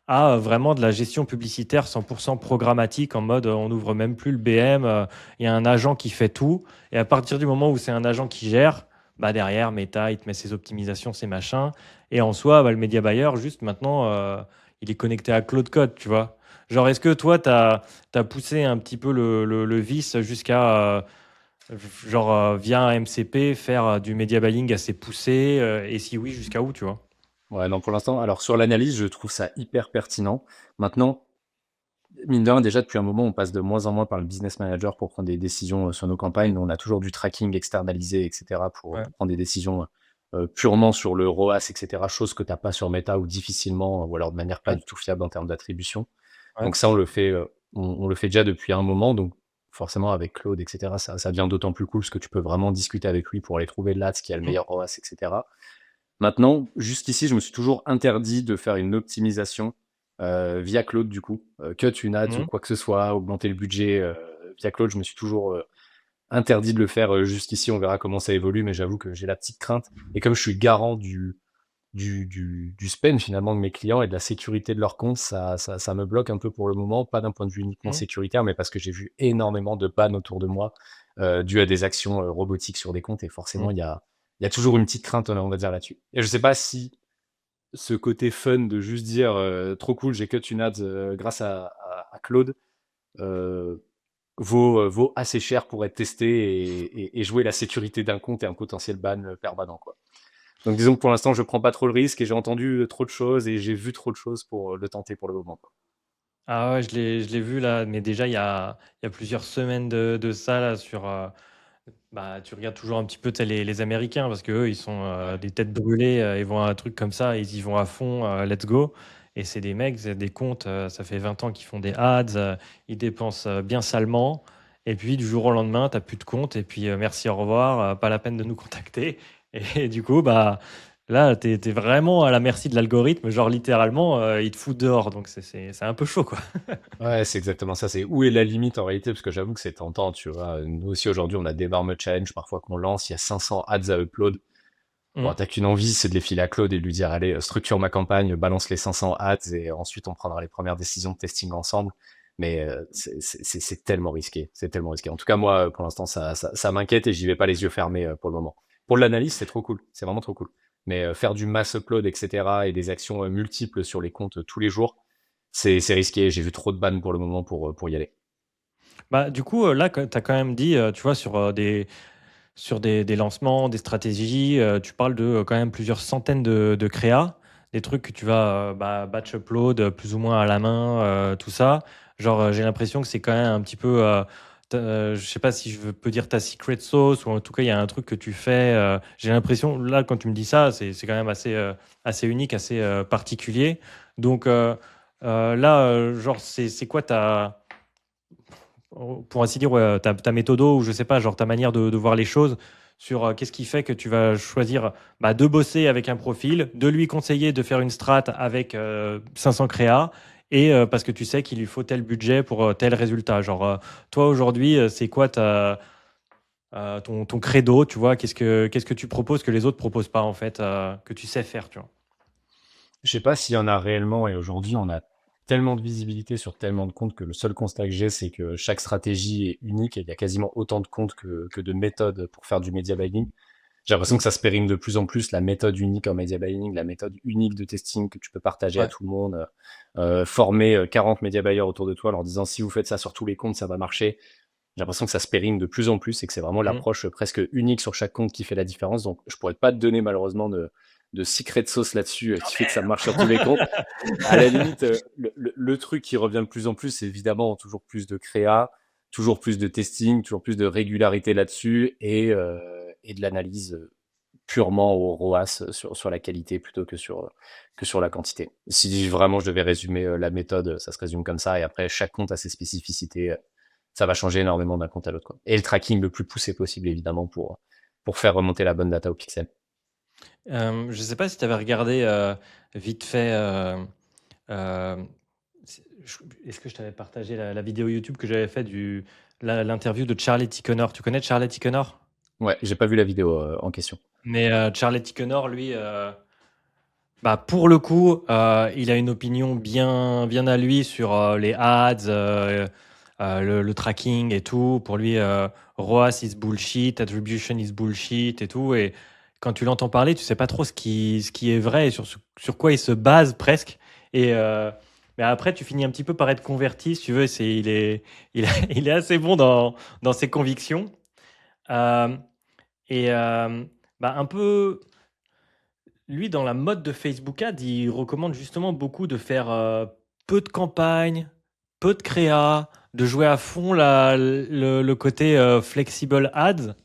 à vraiment de la gestion publicitaire 100% programmatique en mode on n'ouvre même plus le BM, il y a un agent qui fait tout. Et à partir du moment où c'est un agent qui gère, bah derrière, Meta, il te met ses optimisations, ses machins. Et en soi, bah, le média buyer, juste maintenant, il est connecté à Cloud Code, tu vois. Genre, est-ce que toi, tu as poussé un petit peu le vice jusqu'à, genre, via un MCP, faire du media buying assez poussé et si oui, jusqu'à où, tu vois? Ouais, non, pour l'instant, alors sur l'analyse, je trouve ça hyper pertinent. Maintenant, mine de rien, déjà depuis un moment, on passe de moins en moins par le business manager pour prendre des décisions sur nos campagnes. Nous, on a toujours du tracking externalisé, etc., Ouais. pour prendre des décisions purement sur le ROAS, etc., chose que tu n'as pas sur Meta ou difficilement, ou alors de manière pas Ouais. du tout fiable en termes d'attribution. Ouais. Donc ça, on le fait déjà depuis un moment. Donc forcément, avec Claude, etc., ça devient d'autant plus cool parce que tu peux vraiment discuter avec lui pour aller trouver là ce qui a le Mhm. meilleur ROAS, etc. Maintenant, jusqu'ici, je me suis toujours interdit de faire une optimisation via Claude, du coup. Cut une ads ou Mhm. quoi que ce soit, augmenter le budget via Claude, je me suis toujours interdit de le faire jusqu'ici. On verra comment ça évolue, mais j'avoue que j'ai la petite crainte. Et comme je suis garant du spend finalement de mes clients et de la sécurité de leur compte, ça me bloque un peu pour le moment, pas d'un point de vue uniquement Mhm. sécuritaire, mais parce que j'ai vu énormément de bans autour de moi dû à des actions robotiques sur des comptes, et forcément, Mhm. il y a toujours une petite crainte, on va dire, là-dessus. Et je sais pas si ce côté fun de juste dire trop cool, j'ai cut une ads grâce à Claude, euh, vaut assez cher pour être testé et jouer la sécurité d'un compte et un potentiel ban permanent, quoi. Donc disons que pour l'instant, je prends pas trop le risque et j'ai entendu trop de choses et j'ai vu trop de choses pour le tenter pour le moment, quoi. Ah ouais, je l'ai vu là, mais déjà il y a plusieurs semaines de ça là sur. Bah, tu regardes toujours un petit peu tu sais, les Américains parce qu'eux, ils sont Ouais. des têtes brûlées, ils voient un truc comme ça, ils y vont à fond, let's go. Et c'est des mecs, c'est des comptes, ça fait 20 ans qu'ils font des ads, ils dépensent bien salement. Et puis du jour au lendemain, tu n'as plus de compte. Et puis merci, au revoir, pas la peine de nous contacter. Et, du coup, bah, là, tu es vraiment à la merci de l'algorithme, genre littéralement, ils te foutent dehors. Donc c'est un peu chaud, quoi. Ouais, c'est exactement ça. C'est où est la limite en réalité? Parce que j'avoue que c'est tentant, tu vois. Nous aussi aujourd'hui, on a d'énormes challenges parfois qu'on lance. Il y a 500 ads à upload. Bon, Mm. t'as qu'une envie, c'est de les filer à Claude et de lui dire, allez, structure ma campagne, balance les 500 ads et ensuite on prendra les premières décisions de testing ensemble. Mais c'est tellement risqué. C'est tellement risqué. En tout cas, moi, pour l'instant, ça m'inquiète et j'y vais pas les yeux fermés pour le moment. Pour l'analyse, c'est trop cool. C'est vraiment trop cool. Mais faire du mass upload, etc. et des actions multiples sur les comptes tous les jours, c'est risqué. J'ai vu trop de bans pour le moment pour y aller. Bah, du coup, là, tu as quand même dit, tu vois, sur des lancements, des stratégies. Tu parles de quand même plusieurs centaines de créas, des trucs que tu vas bah, batch upload plus ou moins à la main, tout ça. Genre, j'ai l'impression que c'est quand même un petit peu, je sais pas si peux dire ta secret sauce, ou en tout cas, il y a un truc que tu fais. J'ai l'impression, là, quand tu me dis ça, c'est quand même assez unique, assez particulier. Donc, là, genre, c'est quoi pour ainsi dire, ouais, ta méthodo ou je sais pas, genre ta manière de voir les choses sur qu'est-ce qui fait que tu vas choisir bah, de bosser avec un profil, de lui conseiller de faire une strat avec 500 créas et parce que tu sais qu'il lui faut tel budget pour tel résultat. Genre, toi aujourd'hui, c'est quoi ton credo, tu vois, qu'est-ce que tu proposes que les autres proposent pas en fait, que tu sais faire, tu vois. Je sais pas s'il y en a réellement, et aujourd'hui, on a tellement de visibilité sur tellement de comptes que le seul constat que j'ai, c'est que chaque stratégie est unique et il y a quasiment autant de comptes que de méthodes pour faire du media buying. J'ai l'impression Mm. que ça se périme de plus en plus, la méthode unique en media buying, la méthode unique de testing que tu peux partager à Ouais. tout le monde, former 40 media buyers autour de toi en leur disant si vous faites ça sur tous les comptes, ça va marcher. J'ai l'impression que ça se périme de plus en plus et que c'est vraiment Mm. l'approche presque unique sur chaque compte qui fait la différence. Donc, je pourrais pas te donner malheureusement de secret sauce là-dessus qui fait que ça marche sur tous les comptes. À la limite, le truc qui revient de plus en plus, c'est évidemment toujours plus de créa, toujours plus de testing, toujours plus de régularité là-dessus et de l'analyse purement au ROAS sur la qualité plutôt que sur la quantité. Si vraiment je devais résumer la méthode, ça se résume comme ça. Et après, chaque compte a ses spécificités. Ça va changer énormément d'un compte à l'autre, quoi. Et le tracking le plus poussé possible, évidemment, pour faire remonter la bonne data au pixel. Je sais pas si tu avais regardé vite fait. Euh, est-ce que je t'avais partagé la vidéo YouTube que j'avais fait l'interview de Charlie Connor. Tu connais Charlie Connor? Ouais, j'ai pas vu la vidéo en question. Mais Charlie Connor, lui, bah, pour le coup, il a une opinion bien à lui sur les ads, le tracking et tout. Pour lui, ROAS is bullshit, attribution is bullshit et tout. Et quand tu l'entends parler, tu sais pas trop ce qui est vrai et sur quoi il se base presque. Et mais après, tu finis un petit peu par être converti, si tu veux. Il est assez bon dans ses convictions. Euh, et bah, un peu. Lui, dans la mode de Facebook Ads, il recommande justement beaucoup de faire peu de campagnes, peu de créa, de jouer à fond le côté flexible ads.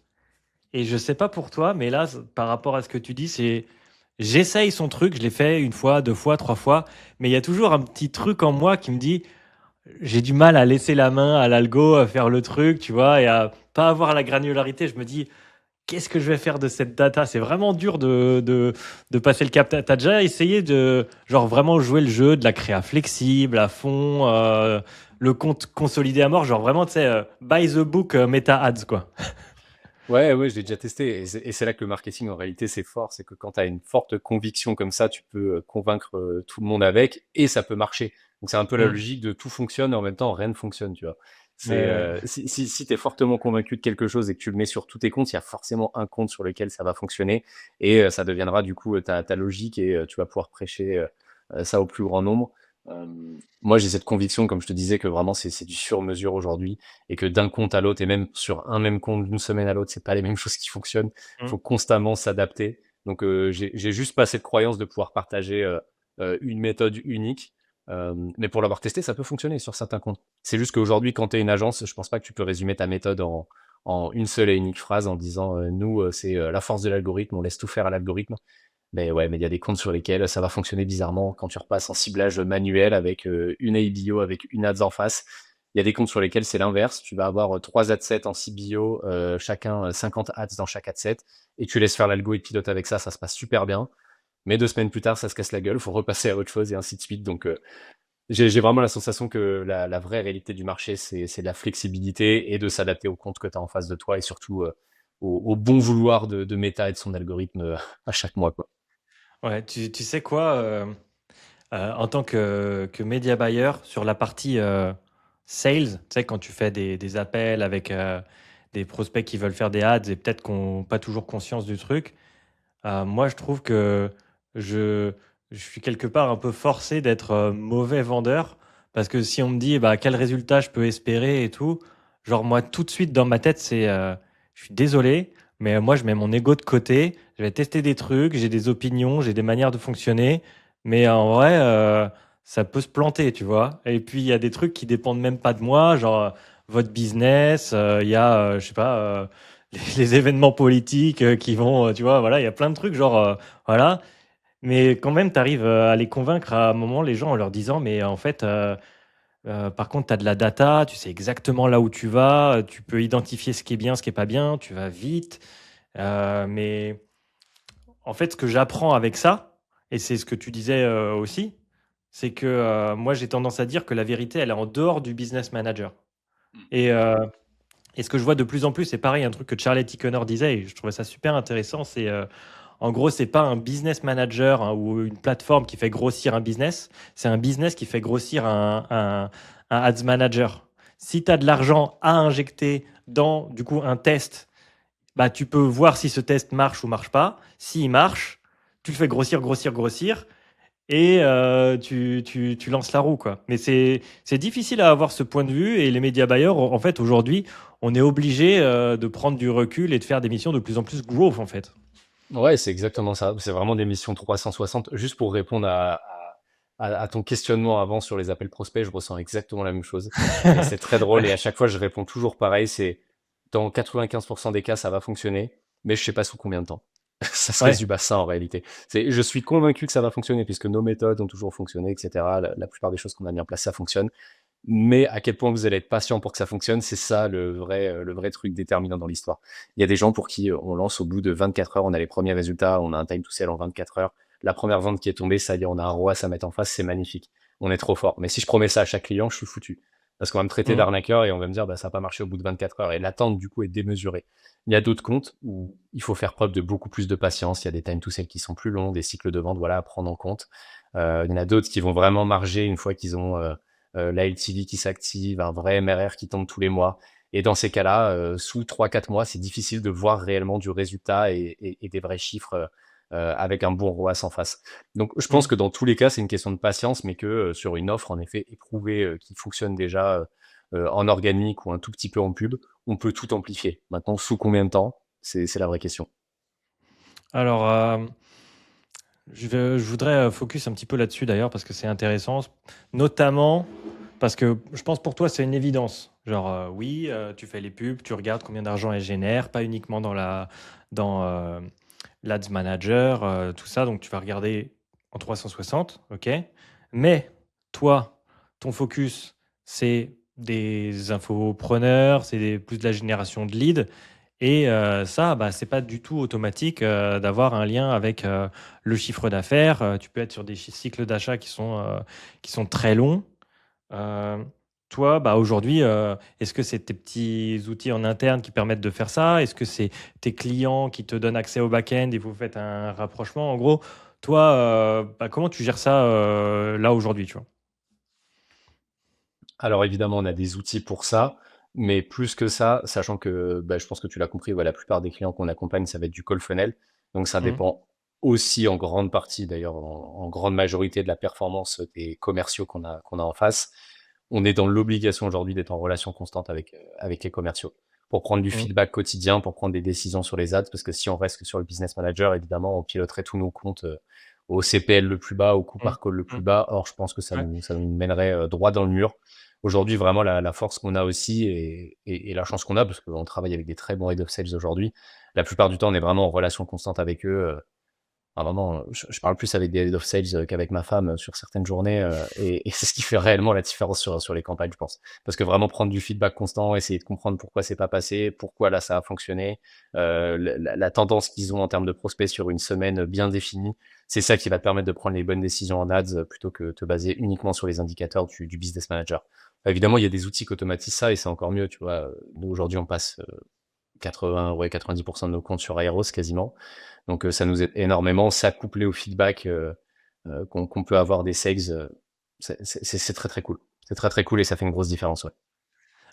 Et je sais pas pour toi, mais là, par rapport à ce que tu dis, c'est j'essaye son truc, je l'ai fait une fois, deux fois, trois fois, mais il y a toujours un petit truc en moi qui me dit j'ai du mal à laisser la main à l'algo, à faire le truc, tu vois, et à pas avoir la granularité. Je me dis qu'est-ce que je vais faire de cette data? C'est vraiment dur de passer le cap. T'as déjà essayé de genre vraiment jouer le jeu de la créa flexible à fond, le compte consolidé à mort, genre vraiment, tu sais, buy the book meta ads, quoi. Ouais, ouais, je l'ai déjà testé. Et c'est là que le marketing, en réalité, c'est fort. C'est que quand tu as une forte conviction comme ça, tu peux convaincre tout le monde avec et ça peut marcher. Donc, c'est un peu la Mm. logique de tout fonctionne et en même temps, rien ne fonctionne, tu vois. Ouais. Si tu es fortement convaincu de quelque chose et que tu le mets sur tous tes comptes, il y a forcément un compte sur lequel ça va fonctionner et ça deviendra du coup ta logique et tu vas pouvoir prêcher ça au plus grand nombre. Euh, Moi, j'ai cette conviction, comme je te disais, que vraiment c'est du sur-mesure aujourd'hui et que d'un compte à l'autre et même sur un même compte d'une semaine à l'autre, c'est pas les mêmes choses qui fonctionnent. Il Mm. faut constamment s'adapter. Donc, j'ai juste pas cette croyance de pouvoir partager une méthode unique. Mais pour l'avoir testé, ça peut fonctionner sur certains comptes. C'est juste qu'aujourd'hui, quand tu es une agence, je pense pas que tu peux résumer ta méthode en une seule et unique phrase en disant nous, c'est la force de l'algorithme, on laisse tout faire à l'algorithme. Mais ouais, mais il y a des comptes sur lesquels ça va fonctionner bizarrement quand tu repasses en ciblage manuel avec une ABO, avec une ads en face. Il y a des comptes sur lesquels c'est l'inverse. Tu vas avoir 3 adsets en CBO, chacun 50 ads dans chaque adset, et tu laisses faire l'algo et pilote avec ça, ça se passe super bien. Mais 2 semaines plus tard, ça se casse la gueule, faut repasser à autre chose et ainsi de suite. Donc, j'ai vraiment la sensation que la vraie réalité du marché, c'est de la flexibilité et de s'adapter au compte que tu as en face de toi et surtout au bon vouloir de Meta et de son algorithme à chaque mois, quoi. Ouais, tu sais quoi, en tant que média buyer, sur la partie sales, tu sais, quand tu fais des appels avec des prospects qui veulent faire des ads et peut-être qu'on n'a pas toujours conscience du truc. Moi, je trouve que je, je suis quelque part un peu forcé d'être mauvais vendeur parce que si on me dit bah, quel résultat je peux espérer et tout, genre moi tout de suite dans ma tête c'est je suis désolé, mais moi je mets mon ego de côté, je vais tester des trucs, j'ai des opinions, j'ai des manières de fonctionner, mais en vrai ça peut se planter, tu vois. Et puis il y a des trucs qui dépendent même pas de moi, genre votre business, il y a je sais pas. Les événements politiques qui vont, tu vois, voilà, il y a plein de trucs, genre, voilà. Mais quand même, tu arrives à les convaincre à un moment, les gens, en leur disant, mais en fait, par contre, tu as de la data, tu sais exactement là où tu vas, tu peux identifier ce qui est bien, ce qui est pas bien, tu vas vite. Mais en fait, ce que j'apprends avec ça, et c'est ce que tu disais aussi, c'est que moi, j'ai tendance à dire que la vérité, elle est en dehors du business manager. Et, et ce que je vois de plus en plus, c'est pareil, un truc que Charlie Connor disait, et je trouvais ça super intéressant, c'est en gros, c'est pas un business manager hein, ou une plateforme qui fait grossir un business, c'est un business qui fait grossir un ads manager. Si tu as de l'argent à injecter dans du coup un test, bah, tu peux voir si ce test marche ou marche pas. S'il marche, tu le fais grossir, grossir, grossir et tu lances la roue, quoi. Mais c'est difficile à avoir ce point de vue et les médias buyers, en fait, aujourd'hui, on est obligé de prendre du recul et de faire des missions de plus en plus growth, en fait. Ouais, c'est exactement ça. C'est vraiment des missions 360. Juste pour répondre à ton questionnement avant sur les appels prospects, je ressens exactement la même chose. Et c'est très drôle. Et à chaque fois, je réponds toujours pareil. C'est dans 95% des cas, ça va fonctionner, mais je sais pas sous combien de temps. Ça se Ouais, résume à ça en réalité. Je suis convaincu que ça va fonctionner puisque nos méthodes ont toujours fonctionné, etc. La plupart des choses qu'on a mis en place, ça fonctionne. Mais à quel point vous allez être patient pour que ça fonctionne, c'est ça le vrai truc déterminant dans l'histoire. Il y a des gens pour qui on lance au bout de 24 heures, on a les premiers résultats, on a un time to sell en 24 heures. La première vente qui est tombée, ça y est, on a un ROAS à mettre en face, c'est magnifique. On est trop fort. Mais si je promets ça à chaque client, je suis foutu. parce qu'on va me traiter Mm. d'arnaqueur et on va me dire bah ça n'a pas marché au bout de 24 heures et l'attente du coup est démesurée. Il y a d'autres comptes où il faut faire preuve de beaucoup plus de patience, il y a des time to sell qui sont plus longs, des cycles de vente voilà à prendre en compte. Il y en a d'autres qui vont vraiment marger une fois qu'ils ont la LTV qui s'active, un vrai MRR qui tombe tous les mois. Et dans ces cas-là, sous 3-4 mois, c'est difficile de voir réellement du résultat et des vrais chiffres avec un bon ROAS en face. Donc je pense Mm. que dans tous les cas, c'est une question de patience, mais que sur une offre en effet éprouvée qui fonctionne déjà en organique ou un tout petit peu en pub, on peut tout amplifier. Maintenant, sous combien de temps, c'est la vraie question. Alors, je voudrais focus un petit peu là-dessus d'ailleurs parce que c'est intéressant, notamment parce que je pense pour toi c'est une évidence. Genre oui, tu fais les pubs, tu regardes combien d'argent elles génèrent, pas uniquement dans l'Ads Manager, tout ça, donc tu vas regarder en 360, ok. Mais toi, ton focus c'est des infopreneurs, plus de la génération de leads. Et ça, bah, c'est pas du tout automatique d'avoir un lien avec le chiffre d'affaires. Tu peux être sur des cycles d'achat qui sont très longs. Euh, Toi, bah, aujourd'hui, est-ce que c'est tes petits outils en interne qui permettent de faire ça? Est-ce que c'est tes clients qui te donnent accès au back-end et vous faites un rapprochement? En gros, toi, bah, comment tu gères ça là aujourd'hui, tu vois? Alors évidemment, on a des outils pour ça, mais plus que ça, sachant que bah, je pense que tu l'as compris, ouais, la plupart des clients qu'on accompagne, ça va être du call funnel. Donc ça Mhm. dépend aussi en grande partie, d'ailleurs en grande majorité de la performance des commerciaux qu'on a en face. On est dans l'obligation aujourd'hui d'être en relation constante avec les commerciaux pour prendre du Mhm. feedback quotidien, pour prendre des décisions sur les ads, parce que si on reste que sur le business manager, évidemment, on piloterait tous nos comptes au CPL le plus bas, au coût Mhm. par call le plus Mhm. bas. Or, je pense que Ouais. ça nous mènerait droit dans le mur. Aujourd'hui, vraiment, la force qu'on a aussi et la chance qu'on a, parce qu'on travaille avec des très bons head of sales aujourd'hui, la plupart du temps, on est vraiment en relation constante avec eux. Vraiment, je parle plus avec des head of sales qu'avec ma femme sur certaines journées, et c'est ce qui fait réellement la différence sur les campagnes, je pense. Parce que vraiment prendre du feedback constant, essayer de comprendre pourquoi c'est pas passé, pourquoi là ça a fonctionné, la tendance qu'ils ont en termes de prospects sur une semaine bien définie, c'est ça qui va te permettre de prendre les bonnes décisions en ads plutôt que te baser uniquement sur les indicateurs du business manager. Évidemment, il y a des outils qui automatisent ça et c'est encore mieux, tu vois. Nous, aujourd'hui, on passe 80, ouais, 90% de nos comptes sur Aeros quasiment. Donc ça nous aide énormément. Ça couplé au feedback qu'on peut avoir des sales, c'est très très cool. C'est très très cool et ça fait une grosse différence, ouais.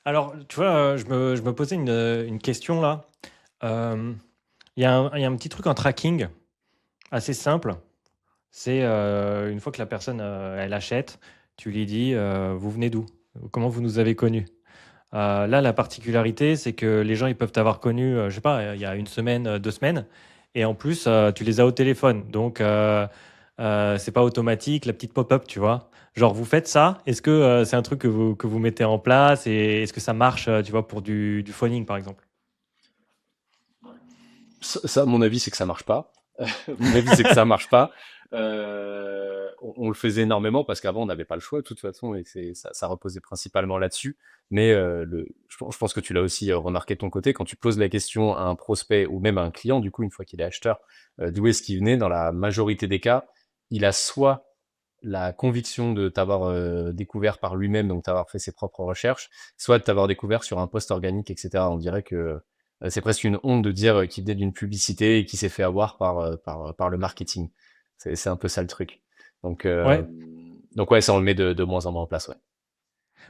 Alors, tu vois, je me posais une question là. Euh, il y a un petit truc en tracking assez simple. C'est une fois que la personne elle achète, tu lui dis vous venez d'où? Comment vous nous avez connus? Là, la particularité, c'est que les gens ils peuvent t'avoir connu, je sais pas, il y a une semaine, 2 semaines, et en plus tu les as au téléphone, donc c'est pas automatique, la petite pop-up, tu vois. Genre vous faites ça? Est-ce que c'est un truc que vous mettez en place et est-ce que ça marche, tu vois, pour du phoning par exemple? Ça, mon avis, c'est que ça marche pas. Mon avis, c'est que ça marche pas. On le faisait énormément parce qu'avant, on n'avait pas le choix de toute façon et ça reposait principalement là-dessus. Mais je pense que tu l'as aussi remarqué de ton côté, quand tu poses la question à un prospect ou même à un client, du coup, une fois qu'il est acheteur, d'où est-ce qu'il venait, dans la majorité des cas, il a soit la conviction de t'avoir découvert par lui-même, donc t'avoir fait ses propres recherches, soit de t'avoir découvert sur un post organique, etc. On dirait que c'est presque une honte de dire qu'il venait d'une publicité et qu'il s'est fait avoir par le marketing. C'est un peu ça le truc. Donc, Ouais, donc ouais, ça on le met de moins en moins en place, ouais.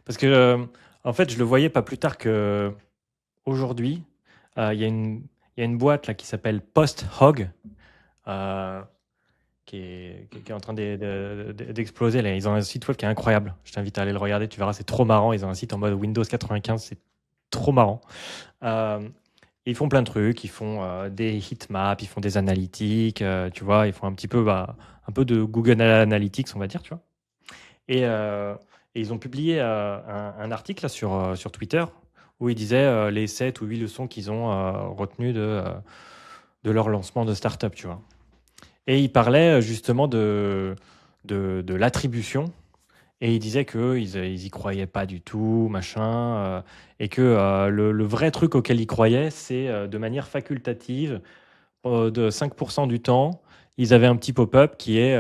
parce que en fait, je le voyais pas plus tard que aujourd'hui. Il y a il y a une boîte là qui s'appelle Post Hog. euh, qui est en train d'exploser. Là. Ils ont un site web qui est incroyable. Je t'invite à aller le regarder, tu verras, c'est trop marrant. Ils ont un site en mode Windows 95, c'est trop marrant. Euh, Ils font plein de trucs, ils font des heatmaps, ils font des analytiques, tu vois, ils font un petit peu, bah, un peu de Google Analytics, on va dire, tu vois. Et ils ont publié un article là, sur Twitter où ils disaient les 7 ou 8 leçons qu'ils ont retenues de leur lancement de startup, tu vois. Et il parlait justement de l'attribution. Et il disait qu'ils y croyaient pas du tout, machin. Et que le vrai truc auquel ils croyaient, c'est de manière facultative, de 5% du temps, ils avaient un petit pop-up qui est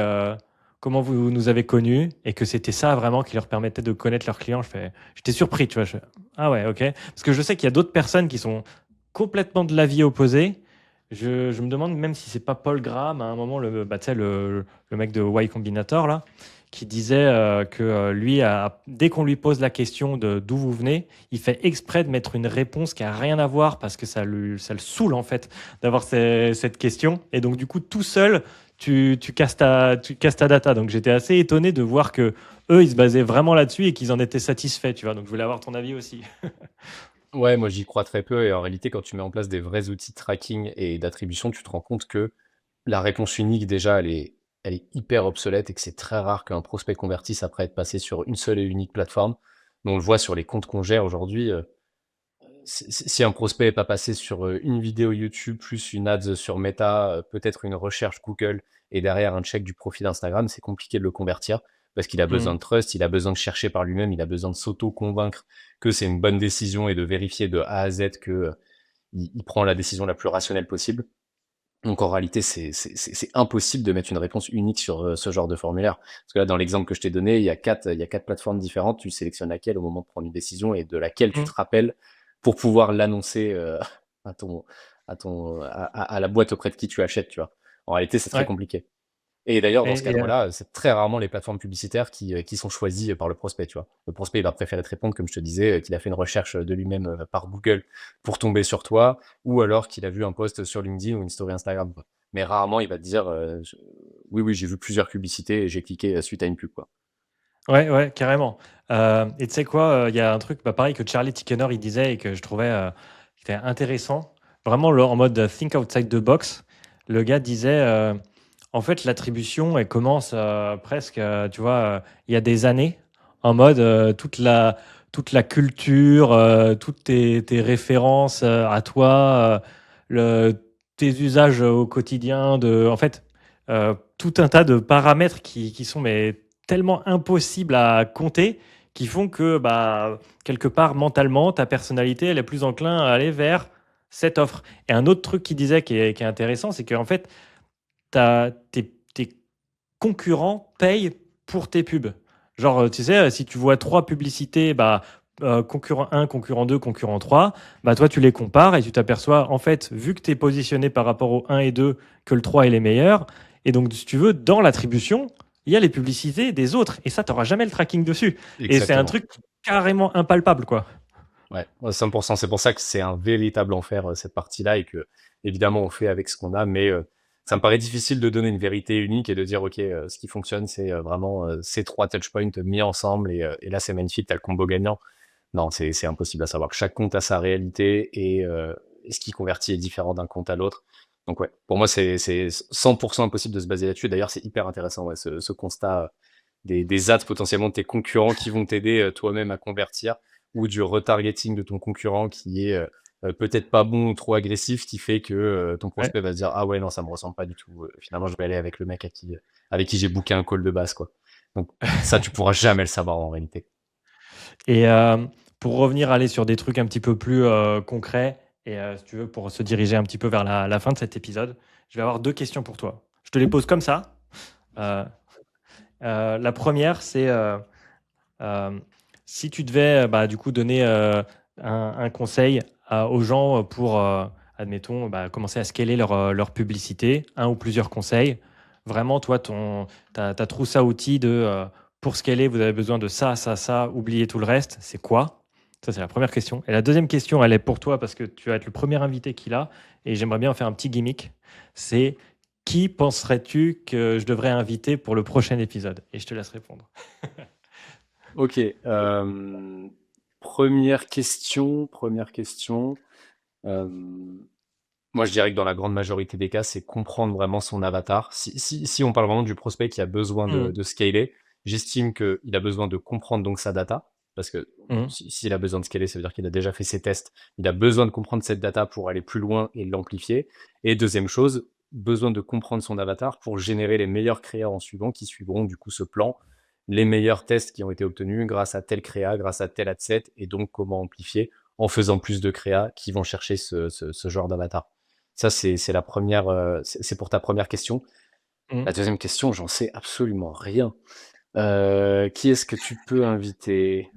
comment vous nous avez connus et que c'était ça vraiment qui leur permettait de connaître leurs clients. J'étais surpris, tu vois. Ah ouais, ok. Parce que je sais qu'il y a d'autres personnes qui sont complètement de l'avis opposé. Je me demande même si c'est pas Paul Graham à un moment, tu sais, le mec de Y Combinator là, qui disait que lui, dès qu'on lui pose la question de d'où vous venez, il fait exprès de mettre une réponse qui a rien à voir parce que ça le saoule en fait d'avoir cette question. Et donc du coup, tout seul, tu casses ta data. Donc j'étais assez étonné de voir que eux, ils se basaient vraiment là-dessus et qu'ils en étaient satisfaits, tu vois. Donc je voulais avoir ton avis aussi. Ouais, moi j'y crois très peu et en réalité, quand tu mets en place des vrais outils de tracking et d'attribution, tu te rends compte que la réponse unique, déjà, elle est hyper obsolète et que c'est très rare qu'un prospect convertisse après être passé sur une seule et unique plateforme. Mais on le voit sur les comptes qu'on gère aujourd'hui. Si un prospect n'est pas passé sur une vidéo YouTube, plus une ads sur Meta, peut-être une recherche Google et derrière un check du profil Instagram, c'est compliqué de le convertir parce qu'il a besoin Mm. de trust, il a besoin de chercher par lui-même, il a besoin de s'auto-convaincre que c'est une bonne décision et de vérifier de A à Z que il prend la décision la plus rationnelle possible. Donc en réalité, c'est impossible de mettre une réponse unique sur ce genre de formulaire. Parce que là, dans l'exemple que je t'ai donné, il y a quatre plateformes différentes. Tu sélectionnes laquelle au moment de prendre une décision et de laquelle tu Mm. te rappelles pour pouvoir l'annoncer à ton, à la boîte auprès de qui tu achètes, tu vois. En réalité, c'est très Ouais. compliqué. Et d'ailleurs, dans ce Et, cadre-là, c'est très rarement les plateformes publicitaires qui sont choisies par le prospect, tu vois. Le prospect, il va préférer te répondre, comme je te disais, qu'il a fait une recherche de lui-même par Google pour tomber sur toi, ou alors qu'il a vu un post sur LinkedIn ou une story Instagram, quoi. Mais rarement, il va te dire, oui, oui, j'ai vu plusieurs publicités et j'ai cliqué suite à une pub, quoi. ouais, ouais, carrément. Et tu sais quoi, il y a un truc, bah, pareil que Charlie Tikener il disait et que je trouvais qui était intéressant. Vraiment, en mode think outside the box. Le gars disait, en fait, l'attribution, elle commence presque, tu vois, il y a des années, en mode toute la culture, toutes tes références à toi, tes usages au quotidien, en fait, tout un tas de paramètres qui sont mais tellement impossibles à compter qui font que bah, quelque part mentalement ta personnalité elle est plus enclin à aller vers cette offre. Et un autre truc qui disait qui est intéressant, c'est qu'en fait tes concurrents payent pour tes pubs. Genre, tu sais, si tu vois trois publicités, bah, concurrent 1, concurrent 2, concurrent 3, bah, toi, tu les compares et tu t'aperçois, en fait, vu que tu es positionné par rapport au 1 et 2, que le 3 est les meilleurs. Et donc, si tu veux, dans l'attribution, il y a les publicités des autres. Et ça, tu n'auras jamais le tracking dessus. Et c'est un Exactement. truc carrément impalpable, quoi. Ouais, ouais, 100%. C'est pour ça que c'est un véritable enfer, cette partie-là, et que, évidemment, on fait avec ce qu'on a, mais ça me paraît difficile de donner une vérité unique et de dire, OK, ce qui fonctionne, c'est vraiment ces trois touchpoints mis ensemble, et là, c'est magnifique, t'as le combo gagnant. Non, c'est impossible à savoir. Chaque compte a sa réalité et ce qui convertit est différent d'un compte à l'autre. Donc ouais, pour moi, c'est 100% impossible de se baser là-dessus. D'ailleurs, c'est hyper intéressant, ouais, ce constat des ads potentiellement de tes concurrents qui vont t'aider toi-même à convertir, ou du retargeting de ton concurrent qui est peut-être pas bon ou trop agressif, qui fait que ton Ouais. prospect va se dire ah ouais non ça me ressemble pas du tout. Finalement je vais aller avec le mec avec qui j'ai booké un call de base, quoi. Donc ça tu pourras jamais le savoir en réalité. Et pour revenir aller sur des trucs un petit peu plus concrets, et si tu veux, pour se diriger un petit peu vers la fin de cet épisode, je vais avoir deux questions pour toi. Je te les pose comme ça. Euh, la première, c'est euh, si tu devais bah, du coup donner un conseil aux gens pour, admettons, bah, commencer à scaler leur publicité, un ou plusieurs conseils. Vraiment, toi, ta trousse à outils de pour scaler, vous avez besoin de ça, ça, ça, oubliez tout le reste. C'est quoi? Ça, c'est la première question. Et la deuxième question, elle est pour toi parce que tu vas être le premier invité qu'il a et j'aimerais bien en faire un petit gimmick. C'est qui penserais-tu que je devrais inviter pour le prochain épisode? Et je te laisse répondre. Ok, première question, première question. Euh, Moi, je dirais que dans la grande majorité des cas, c'est comprendre vraiment son avatar. Si on parle vraiment du prospect qui a besoin Mhm. de scaler, j'estime qu'il a besoin de comprendre donc sa data, parce que Mhm. s'il a besoin de scaler, ça veut dire qu'il a déjà fait ses tests. Il a besoin de comprendre cette data pour aller plus loin et l'amplifier. Et deuxième chose, besoin de comprendre son avatar pour générer les meilleurs créas en suivant, qui suivront du coup ce plan, les meilleurs tests qui ont été obtenus grâce à tel créa, grâce à tel ad set, et donc comment amplifier en faisant plus de créas qui vont chercher ce genre d'avatar. Ça, c'est la première, c'est pour ta première question. La deuxième question, j'en sais absolument rien. Qui est-ce que tu peux inviter?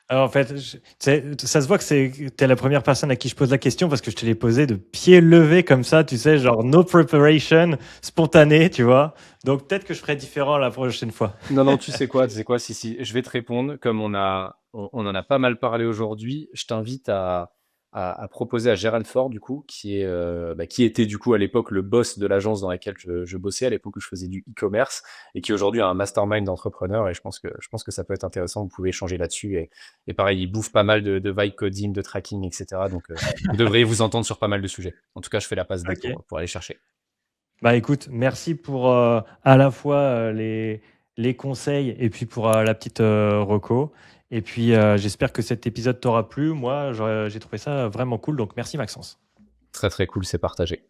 Alors, en fait, ça se voit que t'es la première personne à qui je pose la question parce que je te l'ai posée de pied levé comme ça, tu sais, genre no preparation, spontané, tu vois. Donc peut-être que je ferai différent la prochaine fois. Non, non, tu sais quoi? Tu sais quoi? Si, je vais te répondre. Comme on en a pas mal parlé aujourd'hui, je t'invite à proposer à Gérald Ford, du coup, qui était du coup à l'époque le boss de l'agence dans laquelle je bossais, à l'époque où je faisais du e-commerce, et qui aujourd'hui a un mastermind d'entrepreneurs. Et je pense que ça peut être intéressant. Vous pouvez échanger là-dessus. Et pareil, il bouffe pas mal de vibe coding, de tracking, etc. Donc, vous devriez vous entendre sur pas mal de sujets. En tout cas, je fais la passe D Ok. pour aller chercher. Bah écoute, merci pour à la fois les conseils et puis pour la petite reco. Et puis j'espère que cet épisode t'aura plu. Moi, j'ai trouvé ça vraiment cool. Donc merci Maxence. Très, très cool, c'est partagé.